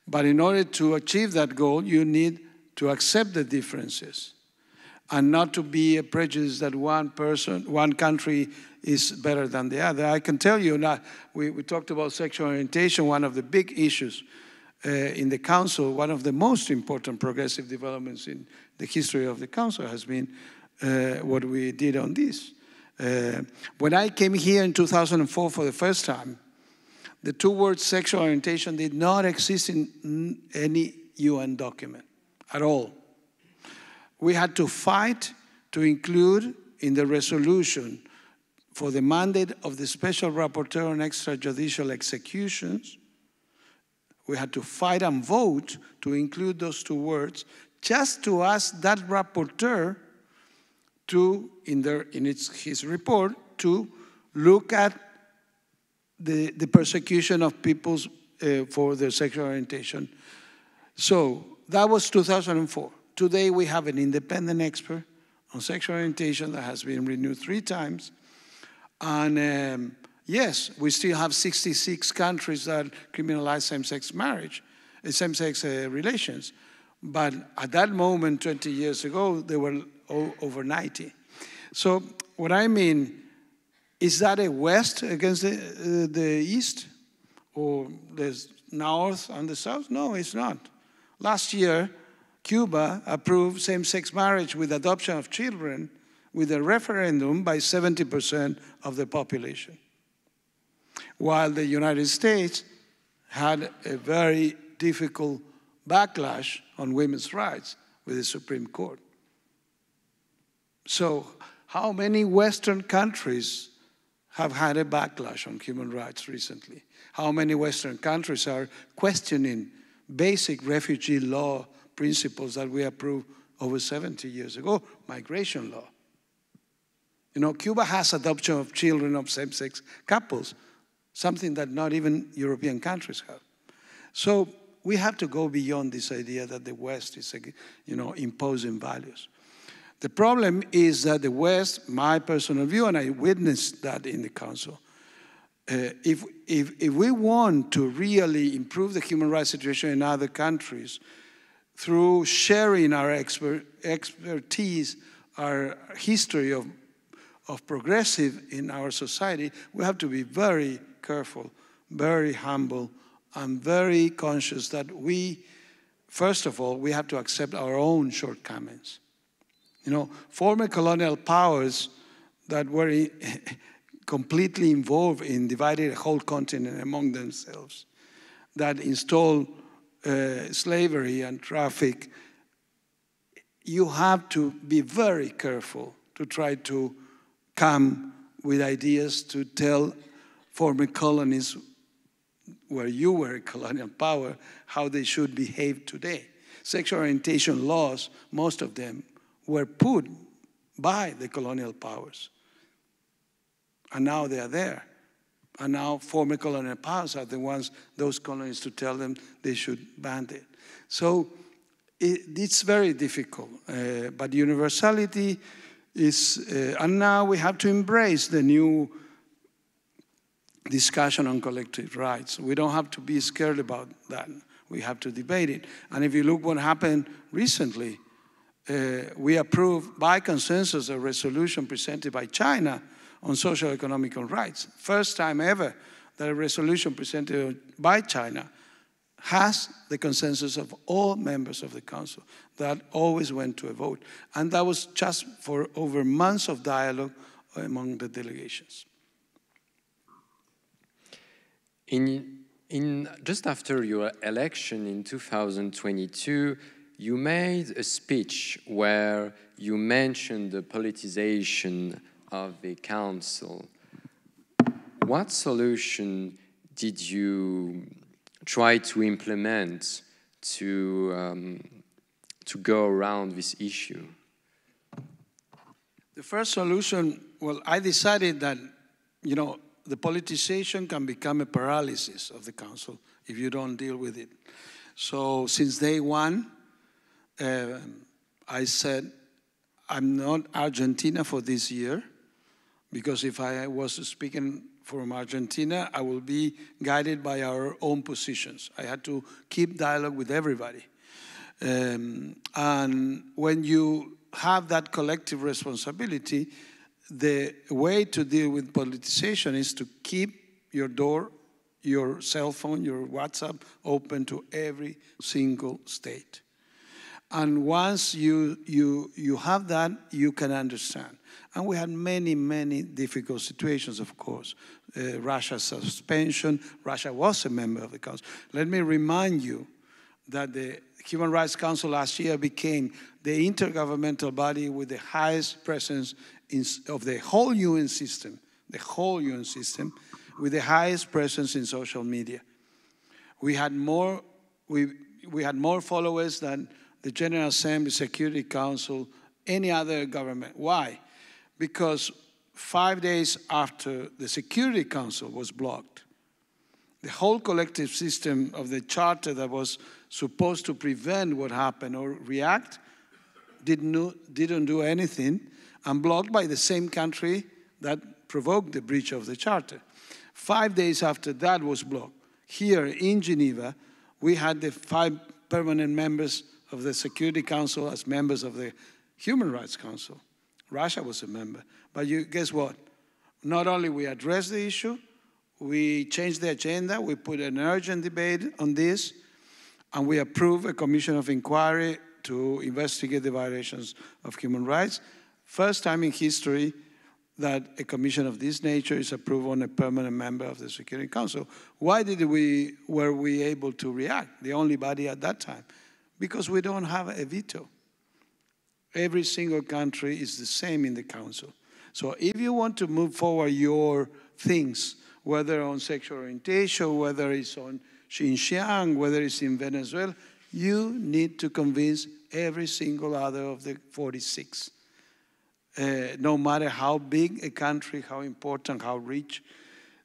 But in order to achieve that goal, you need to accept the differences and not to be a prejudice that one country is better than the other. I can tell you now, we talked about sexual orientation, one of the big issues in the Council, one of the most important progressive developments in the history of the Council has been what we did on this. When I came here in 2004 for the first time, the 2 words sexual orientation did not exist in any UN document at all. We had to fight to include in the resolution for the mandate of the Special Rapporteur on Extrajudicial Executions. We had to fight and vote to include those 2 words, just to ask that rapporteur to, his report, to look at the persecution of people for their sexual orientation. So that was 2004. Today we have an independent expert on sexual orientation that has been renewed 3 times. And yes, we still have 66 countries that criminalize same-sex marriage, same-sex relations. But at that moment, 20 years ago, there were over 90. So what I mean, is that a West against the East? Or the North and the South? No, it's not. Last year, Cuba approved same-sex marriage with adoption of children with a referendum by 70% of the population. While the United States had a very difficult backlash on women's rights with the Supreme Court. So how many Western countries have had a backlash on human rights recently? How many Western countries are questioning basic refugee law principles that we approved over 70 years ago, migration law? Cuba has adoption of children of same-sex couples, something that not even European countries have. So we have to go beyond this idea that the West is, imposing values. The problem is that the West, my personal view, and I witnessed that in the Council, if we want to really improve the human rights situation in other countries through sharing our expertise, our history of progressive in our society, we have to be very careful, very humble, and very conscious that first of all, we have to accept our own shortcomings. Former colonial powers that were completely involved in dividing a whole continent among themselves, that install slavery and traffic, you have to be very careful to try to come with ideas to tell former colonies where you were a colonial power how they should behave today. Sexual orientation laws, most of them, were put by the colonial powers. And now they are there. And now former colonial powers are the ones, those colonies, to tell them they should ban it. So it's very difficult. But universality is, and now we have to embrace the new discussion on collective rights. We don't have to be scared about that. We have to debate it. And if you look what happened recently, we approved by consensus a resolution presented by China on social economic rights. First time ever that a resolution presented by China has the consensus of all members of the Council. That always went to a vote. And that was just for over months of dialogue among the delegations. Just after your election in 2022, you made a speech where you mentioned the politicization of the Council. What solution did you try to implement to go around this issue? The first solution, well, I decided that, you know, the politicization can become a paralysis of the Council if you don't deal with it. So since day one, I said, I'm not Argentina for this year, because if I was speaking from Argentina, I will be guided by our own positions. I had to keep dialogue with everybody. And when you have that collective responsibility, the way to deal with politicization is to keep your door, your cell phone, your WhatsApp open to every single state. And once you have that, you can understand. And we had many, many difficult situations, of course. Russia's suspension, Russia was a member of the Council. Let me remind you that the Human Rights Council last year became the intergovernmental body with the highest presence of the whole UN system, with the highest presence in social media. We had more followers than the General Assembly, Security Council, any other government. Why? Because 5 days after the Security Council was blocked, the whole collective system of the charter that was supposed to prevent what happened or react didn't do anything, and blocked by the same country that provoked the breach of the charter. 5 days after that was blocked, here in Geneva, we had the 5 permanent members of the Security Council as members of the Human Rights Council. Russia was a member. But guess what? Not only we addressed the issue, we changed the agenda, we put an urgent debate on this, and we approved a commission of inquiry to investigate the violations of human rights. First time in history that a commission of this nature is approved on a permanent member of the Security Council. Why were we able to react, the only body at that time? Because we don't have a veto. Every single country is the same in the Council. So if you want to move forward your things, whether on sexual orientation, whether it's on Xinjiang, whether it's in Venezuela, you need to convince every single other of the 46. No matter how big a country, how important, how rich.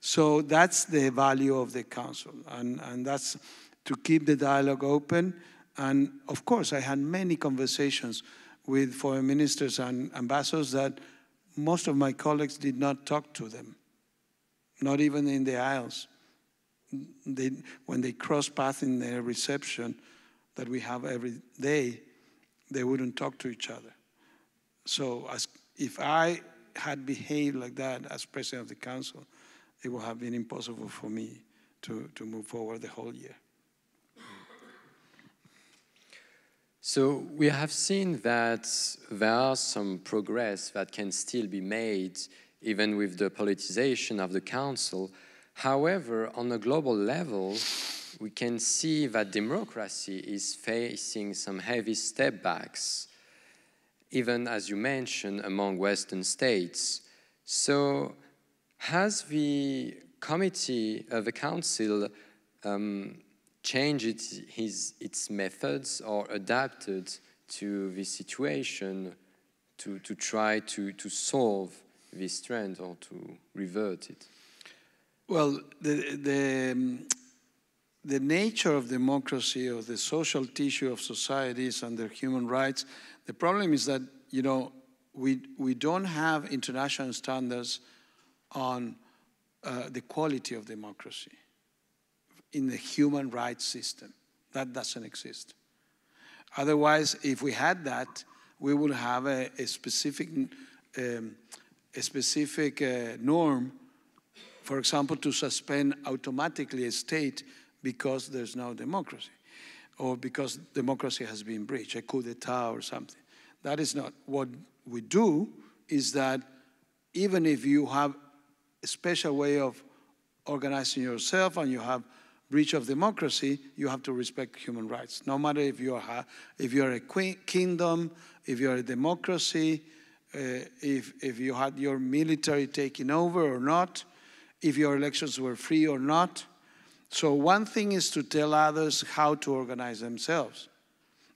So that's the value of the Council. And that's to keep the dialogue open. And of course, I had many conversations with foreign ministers and ambassadors that most of my colleagues did not talk to them, not even in the aisles. When they cross paths in their reception that we have every day, they wouldn't talk to each other. So if I had behaved like that as president of the Council, it would have been impossible for me to move forward the whole year. So we have seen that there are some progress that can still be made even with the politicization of the Council. However, on a global level, we can see that democracy is facing some heavy step backs, even as you mentioned, among Western states. So has the committee of the Council changed its methods or adapted to this situation to try to solve this trend or to revert it? Well, the nature of democracy, or the social tissue of societies and their human rights, the problem is that, you know, we don't have international standards on the quality of democracy in the human rights system. That doesn't exist. Otherwise, if we had that, we would have a specific norm, for example, to suspend automatically a state because there's no democracy, or because democracy has been breached, a coup d'etat or something. That is not. What we do is that even if you have a special way of organizing yourself and you have breach of democracy, you have to respect human rights. No matter if you're a kingdom, if you're a democracy, if you had your military taking over or not, if your elections were free or not. So one thing is to tell others how to organize themselves.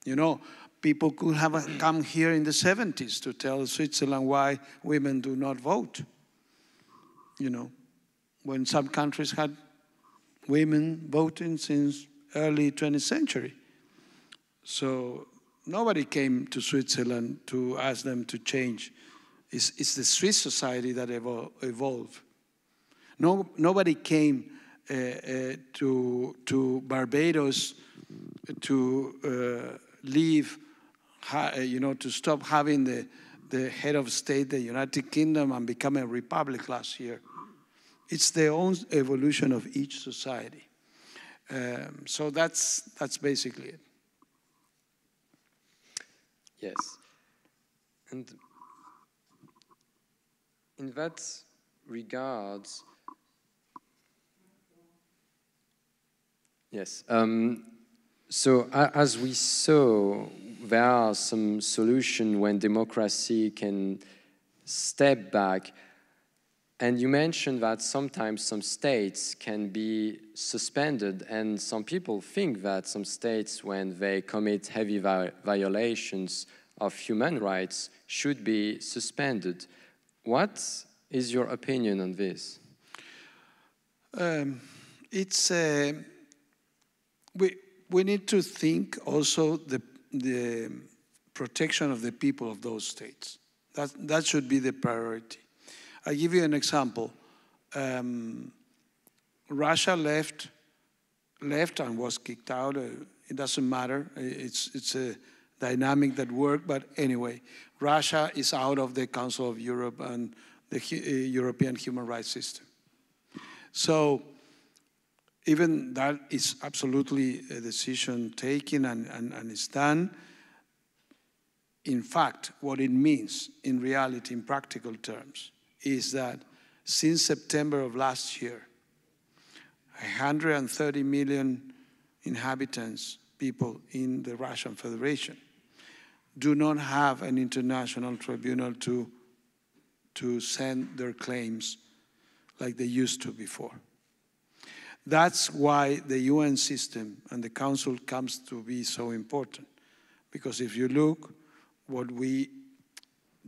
You know, people could have come here in the 70s to tell Switzerland why women do not vote. You know, when some countries had women voting since early 20th century. So nobody came to Switzerland to ask them to change. It's the Swiss society that evolved. Nobody came to Barbados to leave, you know, to stop having the head of state, the United Kingdom, and become a republic last year. It's their own evolution of each society. So that's basically it. Yes. And in that regard, yes. So as we saw, there are some solutions when democracy can step back. And you mentioned that sometimes some states can be suspended, and some people think that some states, when they commit heavy violations of human rights, should be suspended. What is your opinion on this? We need to think also the protection of the people of those states. That should be the priority. I'll give you an example. Russia left and was kicked out. It doesn't matter. It's a dynamic that worked. But anyway, Russia is out of the Council of Europe and the European human rights system. So even that is absolutely a decision taken and it's done. In fact, what it means in reality, in practical terms, is that since September of last year, 130 million inhabitants, people in the Russian Federation, do not have an international tribunal to send their claims like they used to before. That's why the UN system and the Council comes to be so important. Because if you look, what we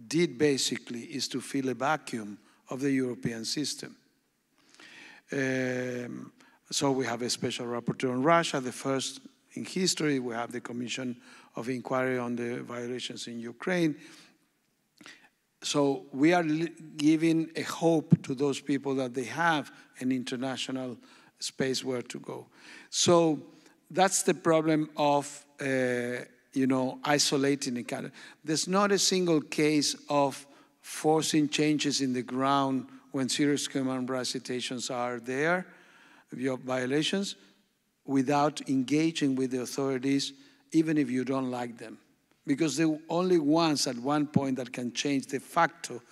did basically is to fill a vacuum of the European system. So we have a special rapporteur on Russia, the first in history. We have the Commission of Inquiry on the violations in Ukraine. So we are giving a hope to those people that they have an international space where to go. So that's the problem of isolating a country. There's not a single case of forcing changes in the ground when serious human rights situations are there, violations, without engaging with the authorities, even if you don't like them. Because the only ones at one point that can change de facto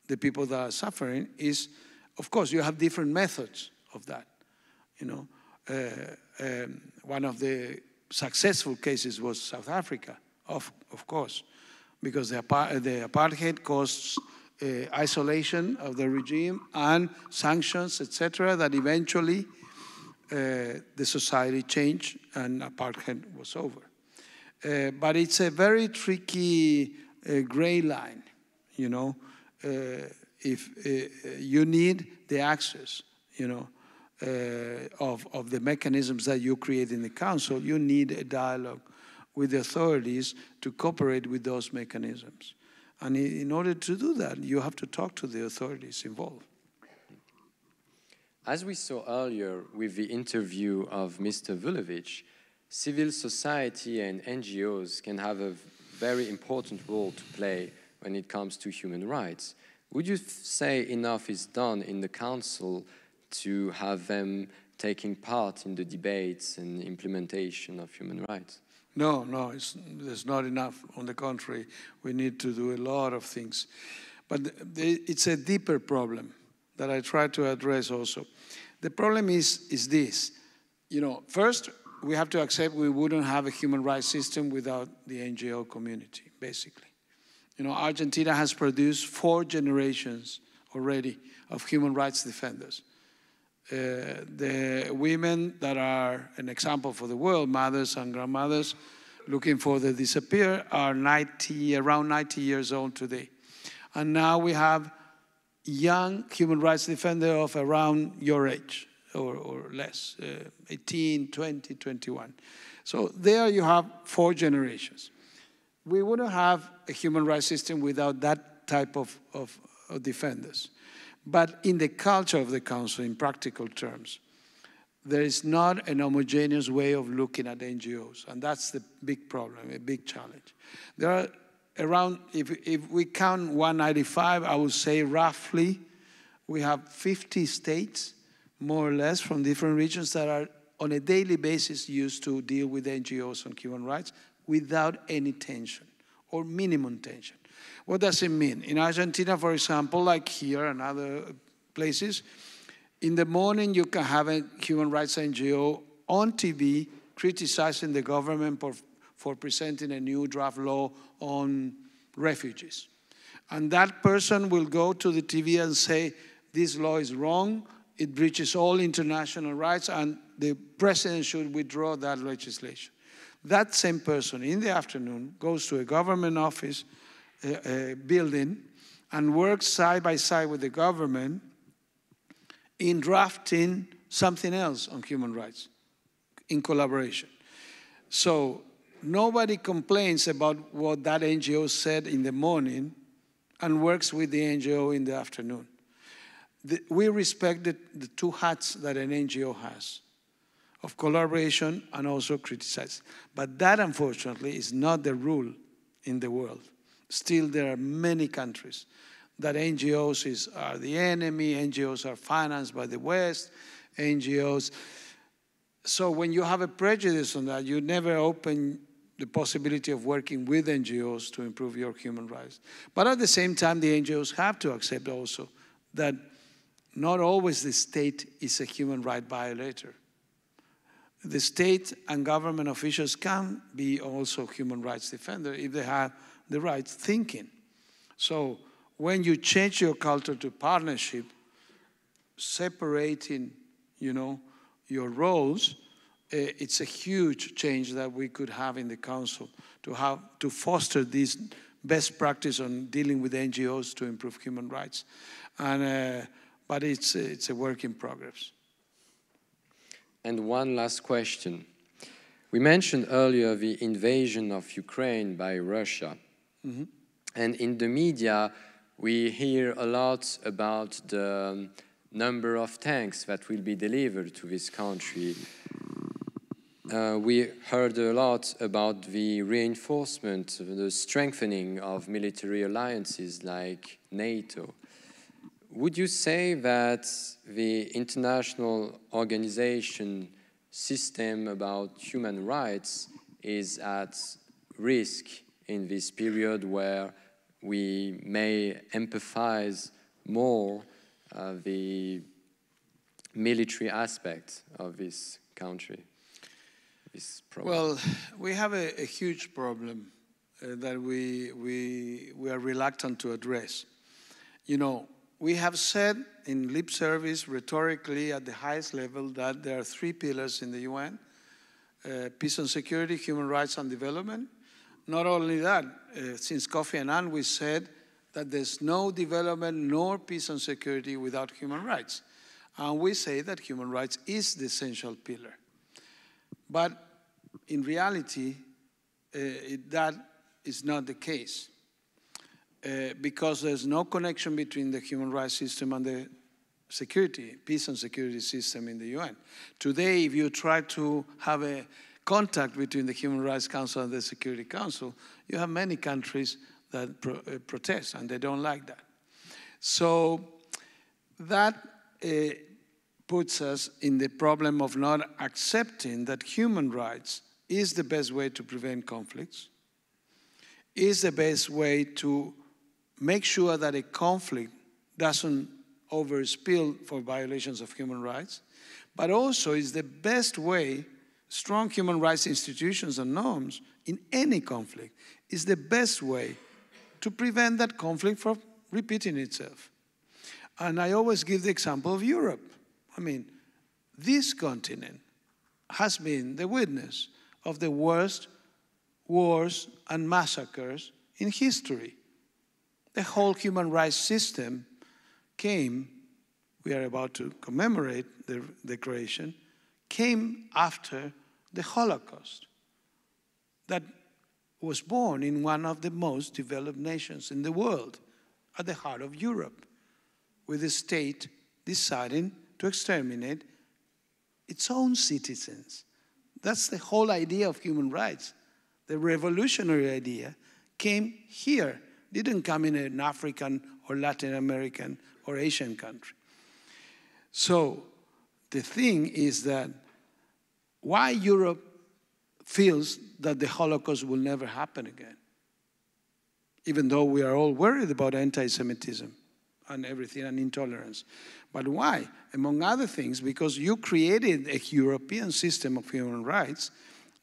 the people that are suffering is, of course, you have different methods of that. You know, one of the successful cases was South Africa, of course, because the apartheid caused isolation of the regime and sanctions, etc., that eventually the society changed and apartheid was over. But it's a very tricky gray line, you know. If you need the access, you know, of the mechanisms that you create in the council, you need a dialogue with the authorities to cooperate with those mechanisms. And in order to do that, you have to talk to the authorities involved. As we saw earlier with the interview of Mr. Vulović, civil society and NGOs can have a very important role to play when it comes to human rights. Would you say enough is done in the Council to have them taking part in the debates and implementation of human rights? No, there's not enough. On the contrary, we need to do a lot of things. But it's a deeper problem that I try to address also. The problem is this. You know, first, we have to accept we wouldn't have a human rights system without the NGO community, basically. You know, Argentina has produced 4 generations already of human rights defenders. The women that are an example for the world, mothers and grandmothers looking for the disappeared, are around 90 years old today. And now we have young human rights defenders of around your age or less, 18, 20, 21. So there you have 4 generations. We wouldn't have a human rights system without that type of defenders. But in the culture of the Council, in practical terms, there is not an homogeneous way of looking at NGOs. And that's the big problem, a big challenge. There are around, if we count 195, I would say roughly, we have 50 states, more or less, from different regions that are on a daily basis used to deal with NGOs on human rights without any tension or minimum tension. What does it mean? In Argentina, for example, like here and other places, in the morning you can have a human rights NGO on TV criticizing the government for presenting a new draft law on refugees. And that person will go to the TV and say, this law is wrong, it breaches all international rights, and the president should withdraw that legislation. That same person in the afternoon goes to a government office, building, and works side by side with the government in drafting something else on human rights in collaboration. So nobody complains about what that NGO said in the morning and works with the NGO in the afternoon. We respect the 2 hats that an NGO has, of collaboration and also criticize. But that, unfortunately, is not the rule in the world. Still, there are many countries that NGOs are the enemy, NGOs are financed by the West, NGOs. So when you have a prejudice on that, you never open the possibility of working with NGOs to improve your human rights. But at the same time, the NGOs have to accept also that not always the state is a human right violator. The state and government officials can be also human rights defenders if they have the right thinking. So when you change your culture to partnership, separating, you know, your roles, it's a huge change that we could have in the Council to foster this best practice on dealing with NGOs to improve human rights. And but it's a work in progress. And one last question. We mentioned earlier the invasion of Ukraine by Russia. Mm-hmm. And in the media, we hear a lot about the number of tanks that will be delivered to this country. We heard a lot about the reinforcement, the strengthening of military alliances like NATO. Would you say that the international organization system about human rights is at risk in this period where we may empathize more the military aspect of this country, this problem? Well, we have a huge problem that we are reluctant to address. You know, we have said in lip service, rhetorically, at the highest level, that there are 3 pillars in the UN: peace and security, human rights and development. Not only that, since Kofi Annan, we said that there's no development nor peace and security without human rights. And we say that human rights is the essential pillar. But in reality, that is not the case. Because there's no connection between the human rights system and the security, peace and security system in the UN. Today, if you try to have a contact between the Human Rights Council and the Security Council, you have many countries that protest, and they don't like that. So that puts us in the problem of not accepting that human rights is the best way to prevent conflicts, is the best way to make sure that a conflict doesn't overspill for violations of human rights, but also is the best way. Strong human rights institutions and norms in any conflict is the best way to prevent that conflict from repeating itself. And I always give the example of Europe. I mean, this continent has been the witness of the worst wars and massacres in history. The whole human rights system came, we are about to commemorate the Declaration, came after the Holocaust that was born in one of the most developed nations in the world, at the heart of Europe, with the state deciding to exterminate its own citizens. That's the whole idea of human rights. The revolutionary idea came here, didn't come in an African or Latin American or Asian country. So the thing is that why Europe feels that the Holocaust will never happen again, even though we are all worried about anti-Semitism and everything and intolerance. But why? Among other things, because you created a European system of human rights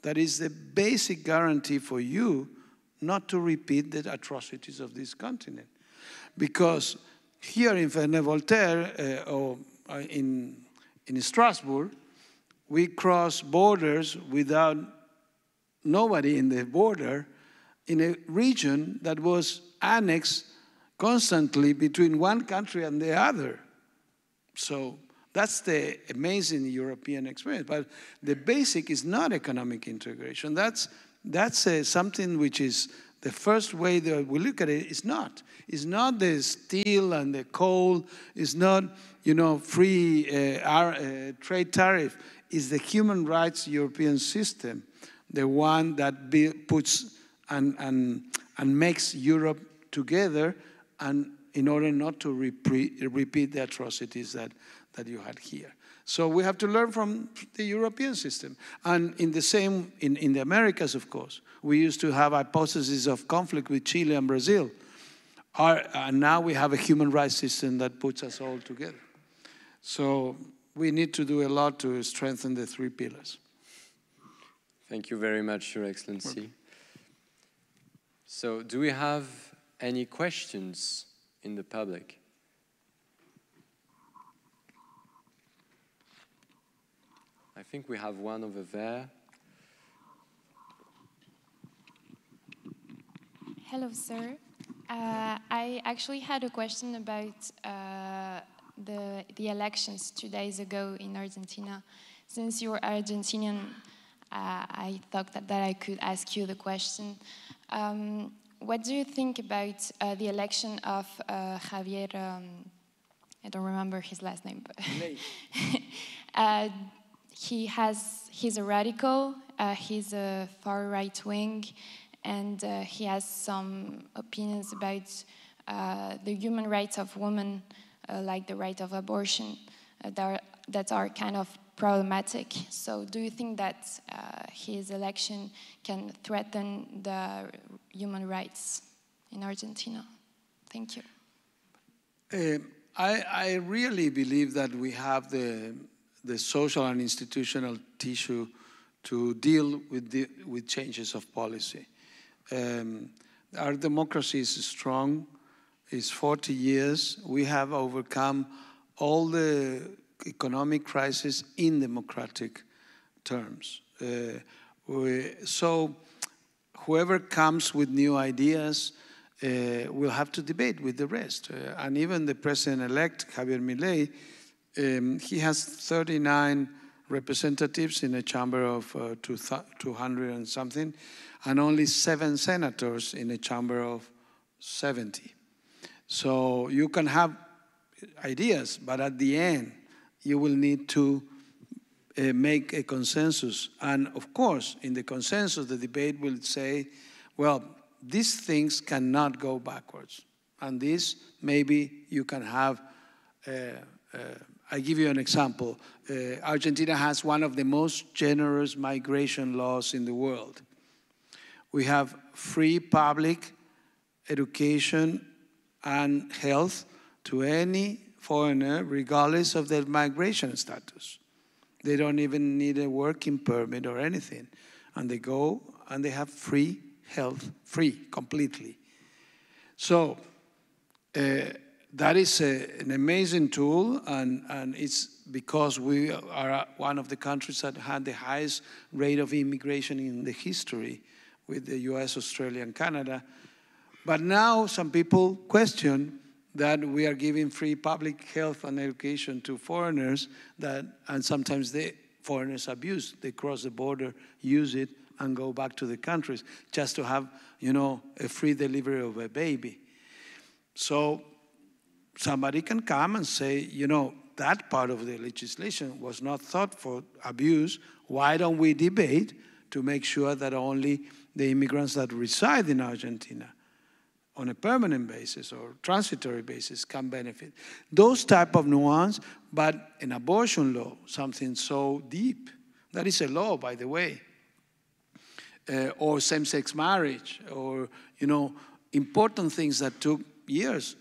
that is the basic guarantee for you not to repeat the atrocities of this continent. Because here in Ferney-Voltaire or in Strasbourg, we cross borders without nobody in the border in a region that was annexed constantly between one country and the other. So that's the amazing European experience. But the basic is not economic integration. That's something which is the first way that we look at it. It's not. It's not the steel and the coal. It's not, free trade tariff. Is the human rights European system, the one that puts and makes Europe together, and in order not to repeat the atrocities that you had here. So we have to learn from the European system. And in the Americas, of course, we used to have hypotheses of conflict with Chile and Brazil. And now we have a human rights system that puts us all together. So we need to do a lot to strengthen the 3 pillars. Thank you very much, Your Excellency. So, do we have any questions in the public? I think we have one over there. Hello, sir. I actually had a question about the elections 2 days ago in Argentina. Since you're Argentinian, I thought that I could ask you the question. What do you think about the election of Javier, I don't remember his last name, but he's a radical, he's a far right wing, and he has some opinions about the human rights of women, like the right of abortion, that are kind of problematic. So do you think that his election can threaten the human rights in Argentina? Thank you. I really believe that we have the social and institutional tissue to deal with changes of policy. Our democracy is strong. It's 40 years. We have overcome all the economic crisis in democratic terms. So whoever comes with new ideas will have to debate with the rest. And even the president-elect, Javier Milei, he has 39 representatives in a chamber of 200 and something, and only 7 senators in a chamber of 70. So you can have ideas, but at the end, you will need to make a consensus. And of course, in the consensus, the debate will say, well, these things cannot go backwards. And this, maybe you can have, I give you an example. Argentina has one of the most generous migration laws in the world. We have free public education and health to any foreigner, regardless of their migration status. They don't even need a working permit or anything. And they go and they have free health, free, completely. So that is an amazing tool, and it's because we are one of the countries that had the highest rate of immigration in the history, with the US, Australia, and Canada. But now some people question that we are giving free public health and education to foreigners, and sometimes the foreigners abuse. They cross the border, use it, and go back to the countries just to have, a free delivery of a baby. So somebody can come and say, that part of the legislation was not thought for abuse. Why don't we debate to make sure that only the immigrants that reside in Argentina on a permanent basis or transitory basis can benefit? Those type of nuance, but an abortion law, something so deep, that is a law, by the way, or same-sex marriage, or, important things that took years.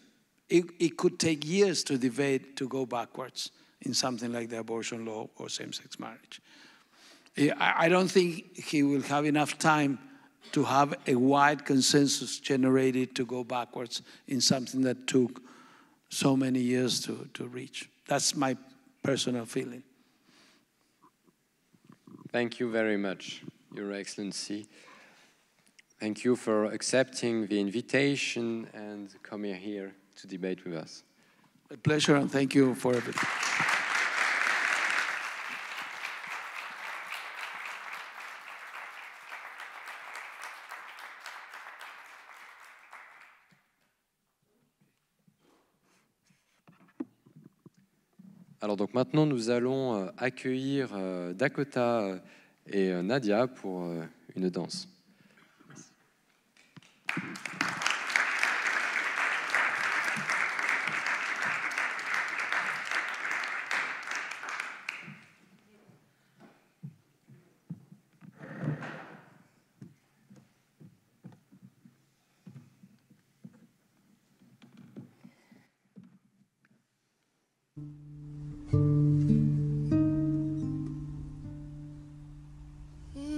It could take years to debate to go backwards in something like the abortion law or same-sex marriage. I don't think he will have enough time to have a wide consensus generated to go backwards in something that took so many years to reach. That's my personal feeling. Thank you very much, Your Excellency. Thank you for accepting the invitation and coming here to debate with us. A pleasure, and thank you for everything. Alors donc maintenant nous allons accueillir Dakota et Nadia pour une danse.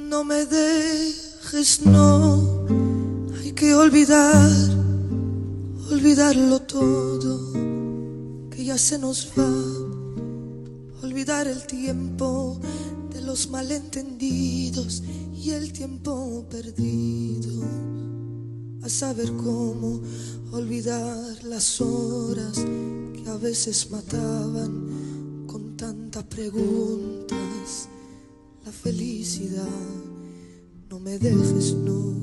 No me dejes, no, hay que olvidarlo todo, que ya se nos va, olvidar el tiempo de los malentendidos y el tiempo perdido, a saber cómo olvidar las horas que a veces mataban con tantas preguntas. La felicidad, no me dejes, no,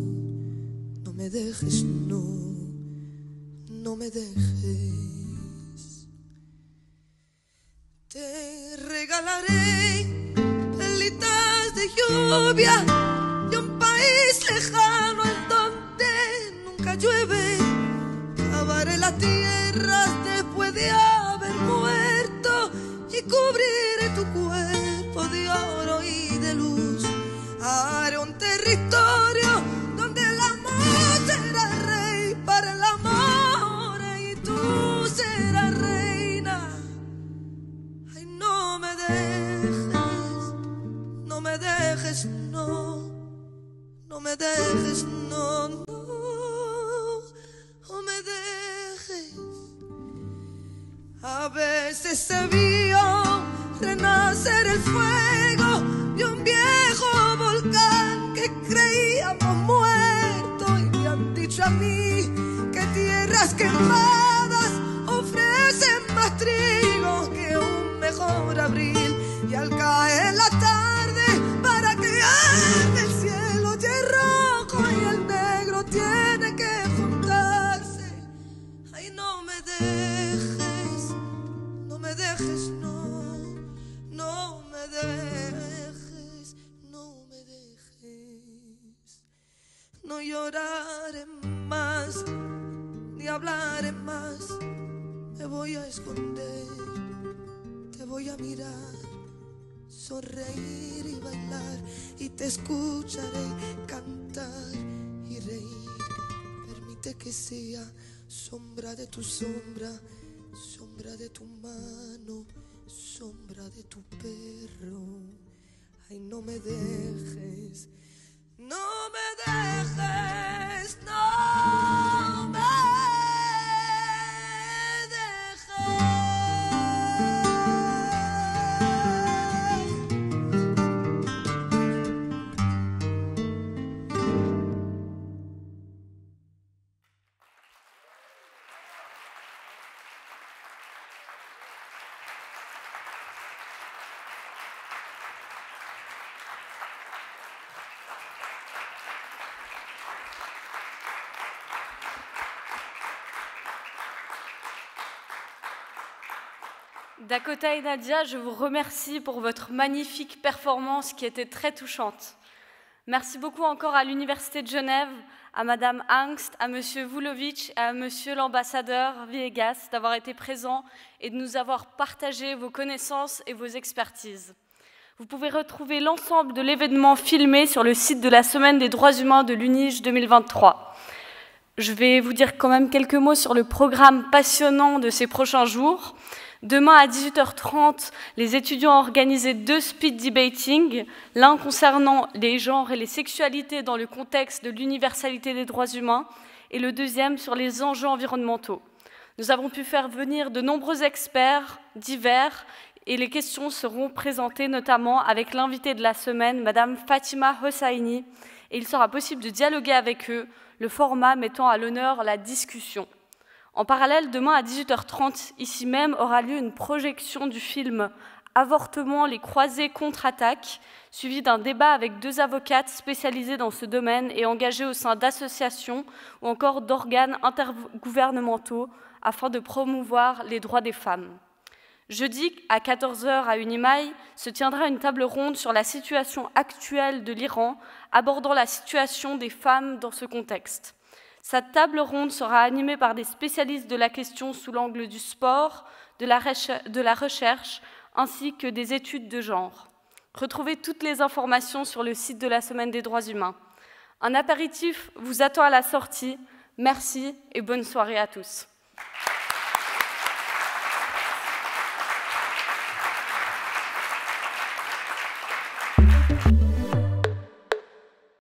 no me dejes, no, no me dejes. Te regalaré pelitas de lluvia y un país lejano en donde nunca llueve. Cavaré la tierra después de haber muerto y cubriré tu cuerpo de oro y de luz. Haré un territorio donde el amor será rey para el amor y tú serás dejes, no, no me dejes, no, no, no me dejes. A veces se vio renacer el fuego de un viejo volcán que creíamos muerto y me han dicho a mí que tierras quemadas ofrecen más trigo que un mejor abril. Y al caer la tarde para que arde el cielo y el rojo y el negro tiene que juntarse. Ay, no me dejes, no me dejes, no, no me dejes, no me dejes. No lloraré más, ni hablaré más. Me voy a esconder, te voy a mirar, sonreír y bailar, y te escucharé cantar y reír. Permite que sea sombra de tu sombra, sombra de tu mano, sombra de tu perro. Ay, no me dejes, no me dejes, no me dejes. Dakota et Nadia, je vous remercie pour votre magnifique performance qui était très touchante. Merci beaucoup encore à l'Université de Genève, à Madame Angst, à Monsieur Vulović et à Monsieur l'ambassadeur Villegas d'avoir été présents et de nous avoir partagé vos connaissances et vos expertises. Vous pouvez retrouver l'ensemble de l'événement filmé sur le site de la Semaine des droits humains de l'UNIGE 2023. Je vais vous dire quand même quelques mots sur le programme passionnant de ces prochains jours. Demain à 18h30, les étudiants ont organisé 2 speed debating, l'un concernant les genres et les sexualités dans le contexte de l'universalité des droits humains et le deuxième sur les enjeux environnementaux. Nous avons pu faire venir de nombreux experts divers et les questions seront présentées notamment avec l'invité de la semaine, Madame Fatima Hosseini, et il sera possible de dialoguer avec eux, le format mettant à l'honneur la discussion. En parallèle, demain à 18h30, ici même, aura lieu une projection du film « Avortement, les croisés contre-attaque », suivi d'un débat avec 2 avocates spécialisées dans ce domaine et engagées au sein d'associations ou encore d'organes intergouvernementaux afin de promouvoir les droits des femmes. Jeudi, à 14h à UNIMAI, se tiendra une table ronde sur la situation actuelle de l'Iran, abordant la situation des femmes dans ce contexte. Cette table ronde sera animée par des spécialistes de la question sous l'angle du sport, de la recherche, ainsi que des études de genre. Retrouvez toutes les informations sur le site de la Semaine des droits humains. Un apéritif vous attend à la sortie. Merci et bonne soirée à tous.